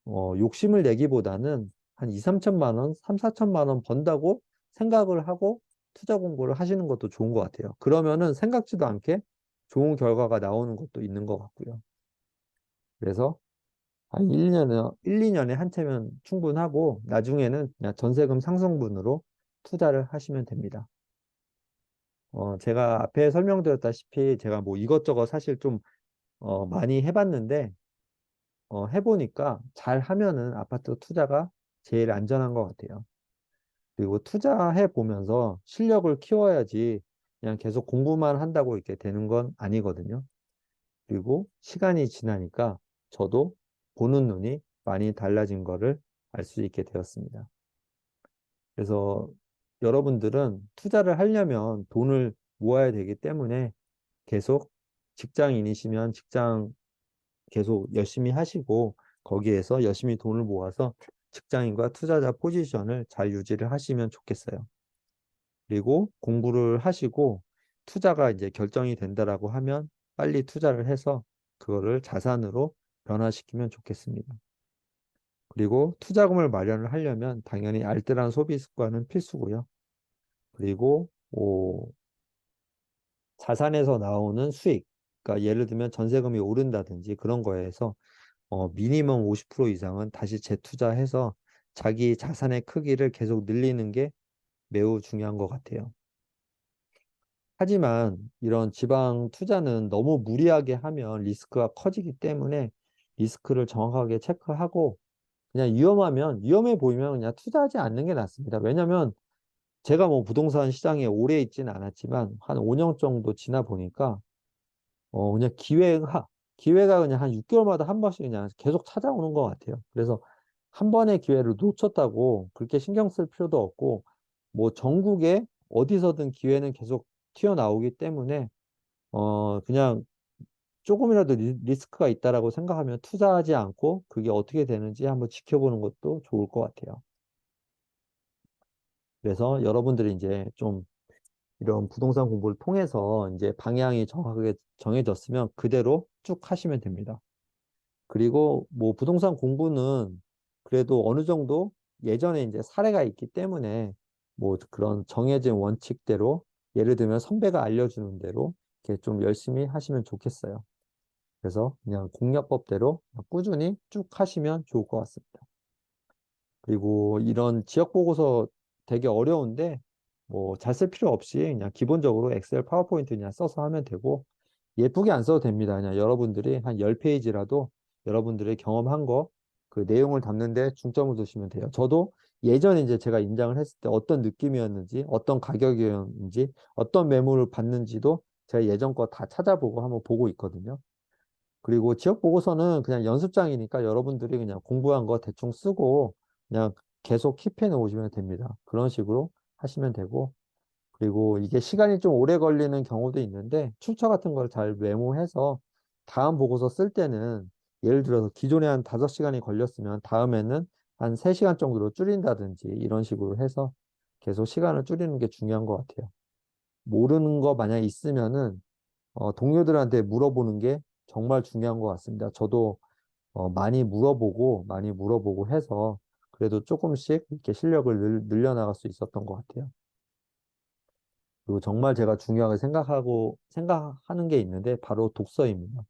욕심을 내기보다는 한 2, 3천만 원, 3, 4천만 원 번다고 생각을 하고 투자 공부를 하시는 것도 좋은 것 같아요. 그러면은 생각지도 않게 좋은 결과가 나오는 것도 있는 것 같고요. 그래서 한 1, 2년에 한 채면 충분하고 나중에는 그냥 전세금 상승분으로 투자를 하시면 됩니다. 제가 앞에 설명드렸다시피 제가 뭐 이것저것 사실 좀 많이 해봤는데 해보니까 잘 하면은 아파트 투자가 제일 안전한 것 같아요. 그리고 투자해 보면서 실력을 키워야지 그냥 계속 공부만 한다고 이렇게 되는 건 아니거든요. 그리고 시간이 지나니까 저도 보는 눈이 많이 달라진 거를 알 수 있게 되었습니다. 그래서 여러분들은 투자를 하려면 돈을 모아야 되기 때문에 계속 직장인이시면 직장 계속 열심히 하시고 거기에서 열심히 돈을 모아서 직장인과 투자자 포지션을 잘 유지를 하시면 좋겠어요. 그리고 공부를 하시고 투자가 이제 결정이 된다라고 하면 빨리 투자를 해서 그거를 자산으로 변화시키면 좋겠습니다. 그리고 투자금을 마련을 하려면 당연히 알뜰한 소비 습관은 필수고요. 그리고 자산에서 나오는 수익, 그러니까 예를 들면 전세금이 오른다든지 그런 거에서 미니멈 50% 이상은 다시 재투자해서 자기 자산의 크기를 계속 늘리는 게 매우 중요한 것 같아요. 하지만 이런 지방 투자는 너무 무리하게 하면 리스크가 커지기 때문에 리스크를 정확하게 체크하고 그냥 위험해 보이면 그냥 투자하지 않는 게 낫습니다. 왜냐면 제가 뭐 부동산 시장에 오래 있지는 않았지만 한 5년 정도 지나 보니까 그냥 기회가 그냥 한 6개월마다 한 번씩 그냥 계속 찾아오는 것 같아요. 그래서 한 번의 기회를 놓쳤다고 그렇게 신경 쓸 필요도 없고, 뭐 전국에 어디서든 기회는 계속 튀어나오기 때문에, 그냥 조금이라도 리스크가 있다라고 생각하면 투자하지 않고 그게 어떻게 되는지 한번 지켜보는 것도 좋을 것 같아요. 그래서 여러분들이 이제 좀 이런 부동산 공부를 통해서 이제 방향이 정확하게 정해졌으면 그대로 쭉 하시면 됩니다. 그리고 뭐 부동산 공부는 그래도 어느 정도 예전에 이제 사례가 있기 때문에 뭐 그런 정해진 원칙대로 예를 들면 선배가 알려주는 대로 이렇게 좀 열심히 하시면 좋겠어요. 그래서 그냥 공략법대로 꾸준히 쭉 하시면 좋을 것 같습니다. 그리고 이런 지역 보고서 되게 어려운데 뭐 잘 쓸 필요 없이 그냥 기본적으로 엑셀 파워포인트 그냥 써서 하면 되고 예쁘게 안 써도 됩니다. 그냥 여러분들이 한 10페이지라도 여러분들의 경험한 거 그 내용을 담는데 중점을 두시면 돼요. 저도 예전에 이제 제가 임장을 했을 때 어떤 느낌이었는지, 어떤 가격이었는지, 어떤 매물을 받는지도 제가 예전 거 다 찾아보고 한번 보고 있거든요. 그리고 지역 보고서는 그냥 연습장이니까 여러분들이 그냥 공부한 거 대충 쓰고 그냥 계속 킵해 놓으시면 됩니다. 그런 식으로 하시면 되고, 그리고 이게 시간이 좀 오래 걸리는 경우도 있는데 출처 같은 걸 잘 메모해서 다음 보고서 쓸 때는 예를 들어서 기존에 한 5시간이 걸렸으면 다음에는 한 3시간 정도로 줄인다든지 이런 식으로 해서 계속 시간을 줄이는 게 중요한 것 같아요. 모르는 거 만약 있으면은 동료들한테 물어보는 게 정말 중요한 것 같습니다. 저도 많이 물어보고 해서 그래도 조금씩 이렇게 실력을 늘려나갈 수 있었던 것 같아요. 그리고 정말 제가 중요하게 생각하는 게 있는데 바로 독서입니다.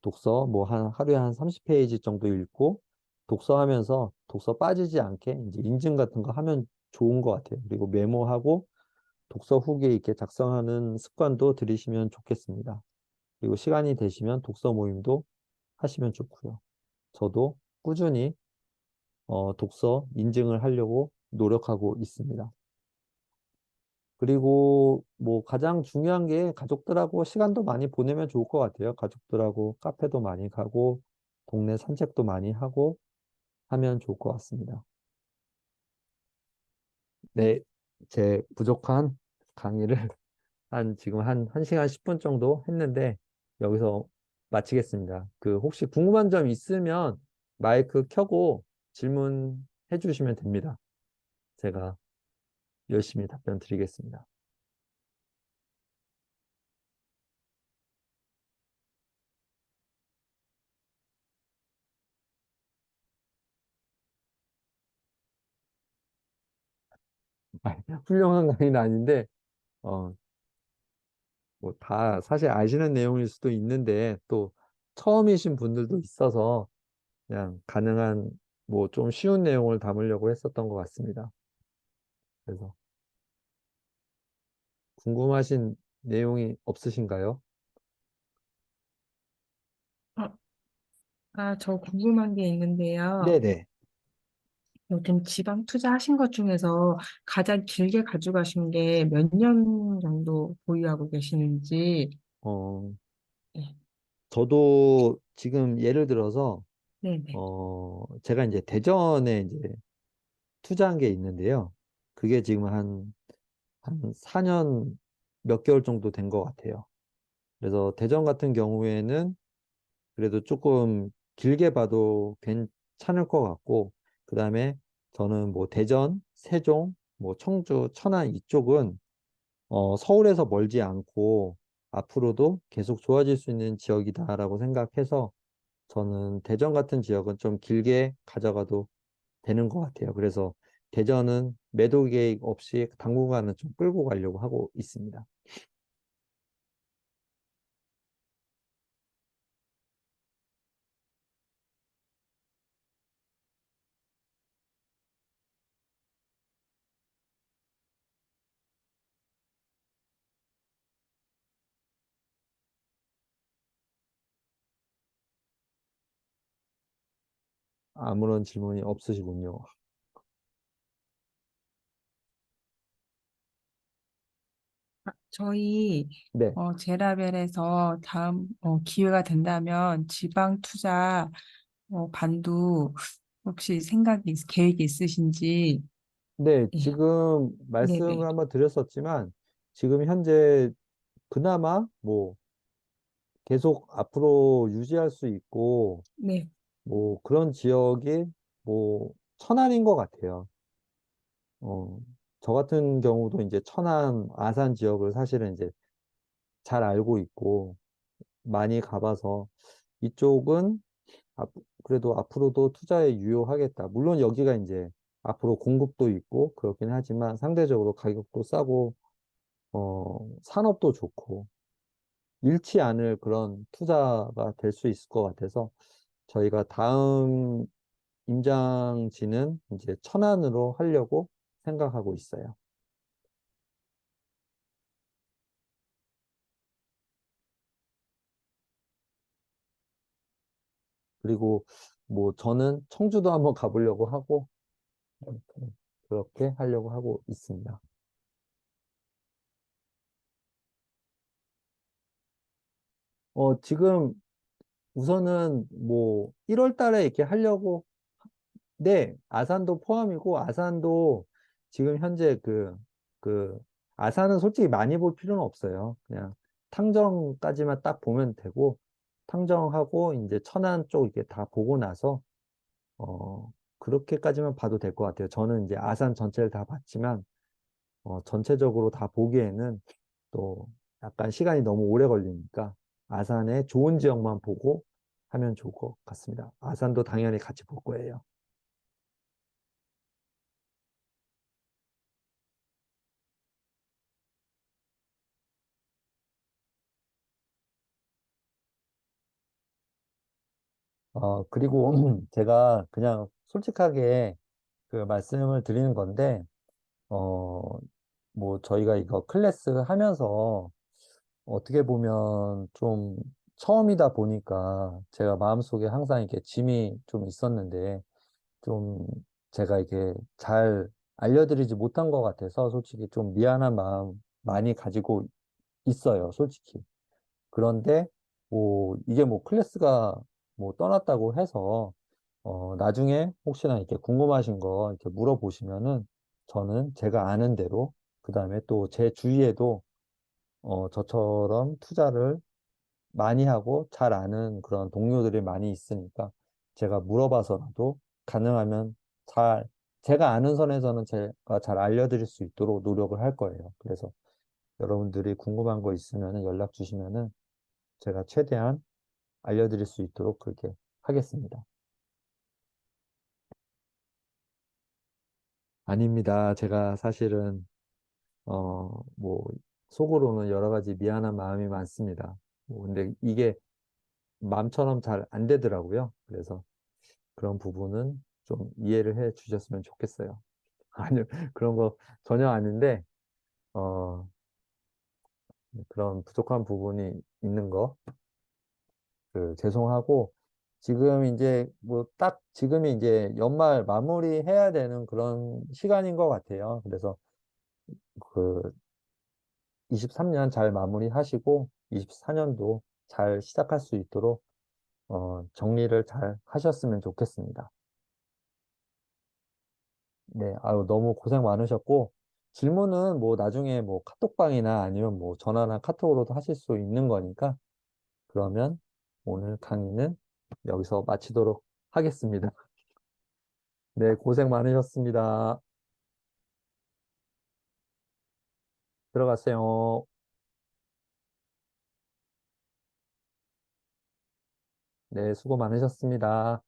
독서 뭐 하루에 한 30페이지 정도 읽고 독서하면서 독서 빠지지 않게 이제 인증 같은 거 하면 좋은 것 같아요. 그리고 메모하고 독서 후기 이렇게 작성하는 습관도 들이시면 좋겠습니다. 그리고 시간이 되시면 독서 모임도 하시면 좋고요. 저도 꾸준히 독서 인증을 하려고 노력하고 있습니다. 그리고 뭐 가장 중요한 게 가족들하고 시간도 많이 보내면 좋을 것 같아요. 가족들하고 카페도 많이 가고 동네 산책도 많이 하고 하면 좋을 것 같습니다. 네, 제 부족한 강의를 지금 한 1시간 10분 정도 했는데 여기서 마치겠습니다. 그 혹시 궁금한 점 있으면 마이크 켜고 질문해 주시면 됩니다. 제가 열심히 답변 드리겠습니다. 훌륭한 강의는 아닌데, 어, 뭐 다 사실 아시는 내용일 수도 있는데, 또 처음이신 분들도 있어서 그냥 가능한 뭐 좀 쉬운 내용을 담으려고 했었던 것 같습니다. 그래서 궁금하신 내용이 없으신가요? 어, 저 궁금한 게 있는데요. 네네. 요즘 지방 투자하신 것 중에서 가장 길게 가져가신 게 몇 년 정도 보유하고 계시는지. 어, 네, 저도 지금 예를 들어서, 네네, 제가 이제 대전에 이제 투자한 게 있는데요. 그게 지금 한 4년 몇 개월 정도 된 것 같아요. 그래서 대전 같은 경우에는 그래도 조금 길게 봐도 괜찮을 것 같고, 그 다음에 저는 뭐 대전, 세종, 뭐 청주, 천안 이쪽은 서울에서 멀지 않고 앞으로도 계속 좋아질 수 있는 지역이다라고 생각해서 저는 대전 같은 지역은 좀 길게 가져가도 되는 것 같아요. 그래서 대전은 매도 계획 없이 당분간은 좀 끌고 가려고 하고 있습니다. 아무런 질문이 없으시군요. 저희 네, 제라벨에서 다음 기회가 된다면 지방 투자 반도 혹시 계획이 있으신지. 네, 예, 지금 말씀을 네네, 한번 드렸었지만 지금 현재 그나마 뭐 계속 앞으로 유지할 수 있고 네, 뭐 그런 지역이 뭐 천안인 것 같아요. 어, 저 같은 경우도 이제 천안, 아산 지역을 사실은 이제 잘 알고 있고 많이 가봐서 이쪽은 앞- 그래도 앞으로도 투자에 유효하겠다. 물론 여기가 이제 앞으로 공급도 있고 그렇긴 하지만 상대적으로 가격도 싸고 산업도 좋고 잃지 않을 그런 투자가 될 수 있을 것 같아서 저희가 다음 임장지는 이제 천안으로 하려고 생각하고 있어요. 그리고 뭐 저는 청주도 한번 가보려고 하고 그렇게 하려고 하고 있습니다. 지금 우선은 뭐 1월 달에 이렇게 하려고, 네, 아산도 포함이고 아산도 지금 현재 그 아산은 솔직히 많이 볼 필요는 없어요. 그냥 탕정까지만 딱 보면 되고 탕정하고 이제 천안 쪽 이렇게 다 보고 나서 그렇게까지만 봐도 될 것 같아요. 저는 이제 아산 전체를 다 봤지만 전체적으로 다 보기에는 또 약간 시간이 너무 오래 걸리니까 아산의 좋은 지역만 보고 하면 좋을 것 같습니다. 아산도 당연히 같이 볼 거예요. 그리고 제가 그냥 솔직하게 그 말씀을 드리는 건데, 어, 뭐 저희가 이거 클래스 하면서 어떻게 보면 좀 처음이다 보니까 제가 마음속에 항상 이렇게 짐이 좀 있었는데 좀 제가 이게 잘 알려드리지 못한 것 같아서 솔직히 좀 미안한 마음 많이 가지고 있어요, 솔직히. 그런데 뭐 이게 뭐 클래스가 뭐 떠났다고 해서 나중에 혹시나 이렇게 궁금하신 거 이렇게 물어보시면은 저는 제가 아는 대로 그다음에 또 제 주위에도 저처럼 투자를 많이 하고 잘 아는 그런 동료들이 많이 있으니까 제가 물어봐서라도 가능하면 잘, 제가 아는 선에서는 제가 잘 알려드릴 수 있도록 노력을 할 거예요. 그래서 여러분들이 궁금한 거 있으면 연락 주시면은 제가 최대한 알려드릴 수 있도록 그렇게 하겠습니다. 아닙니다. 제가 사실은, 뭐, 속으로는 여러 가지 미안한 마음이 많습니다. 뭐 근데 이게 마음처럼 잘 안 되더라고요. 그래서 그런 부분은 좀 이해를 해 주셨으면 좋겠어요. 아니요, 그런 거 전혀 아닌데, 어, 그런 부족한 부분이 있는 거, 죄송하고, 지금 이제 뭐 딱 지금이 이제 연말 마무리해야 되는 그런 시간인 것 같아요. 그래서 그 23년 잘 마무리하시고, 24년도 잘 시작할 수 있도록, 정리를 잘 하셨으면 좋겠습니다. 네, 아유, 너무 고생 많으셨고, 질문은 뭐 나중에 뭐 카톡방이나 아니면 뭐 전화나 카톡으로도 하실 수 있는 거니까, 그러면 오늘 강의는 여기서 마치도록 하겠습니다. 네, 고생 많으셨습니다. 들어가세요. 네, 수고 많으셨습니다.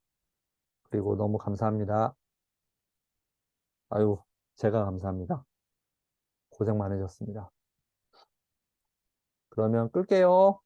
그리고 너무 감사합니다. 아유, 제가 감사합니다. 고생 많으셨습니다. 그러면 끌게요.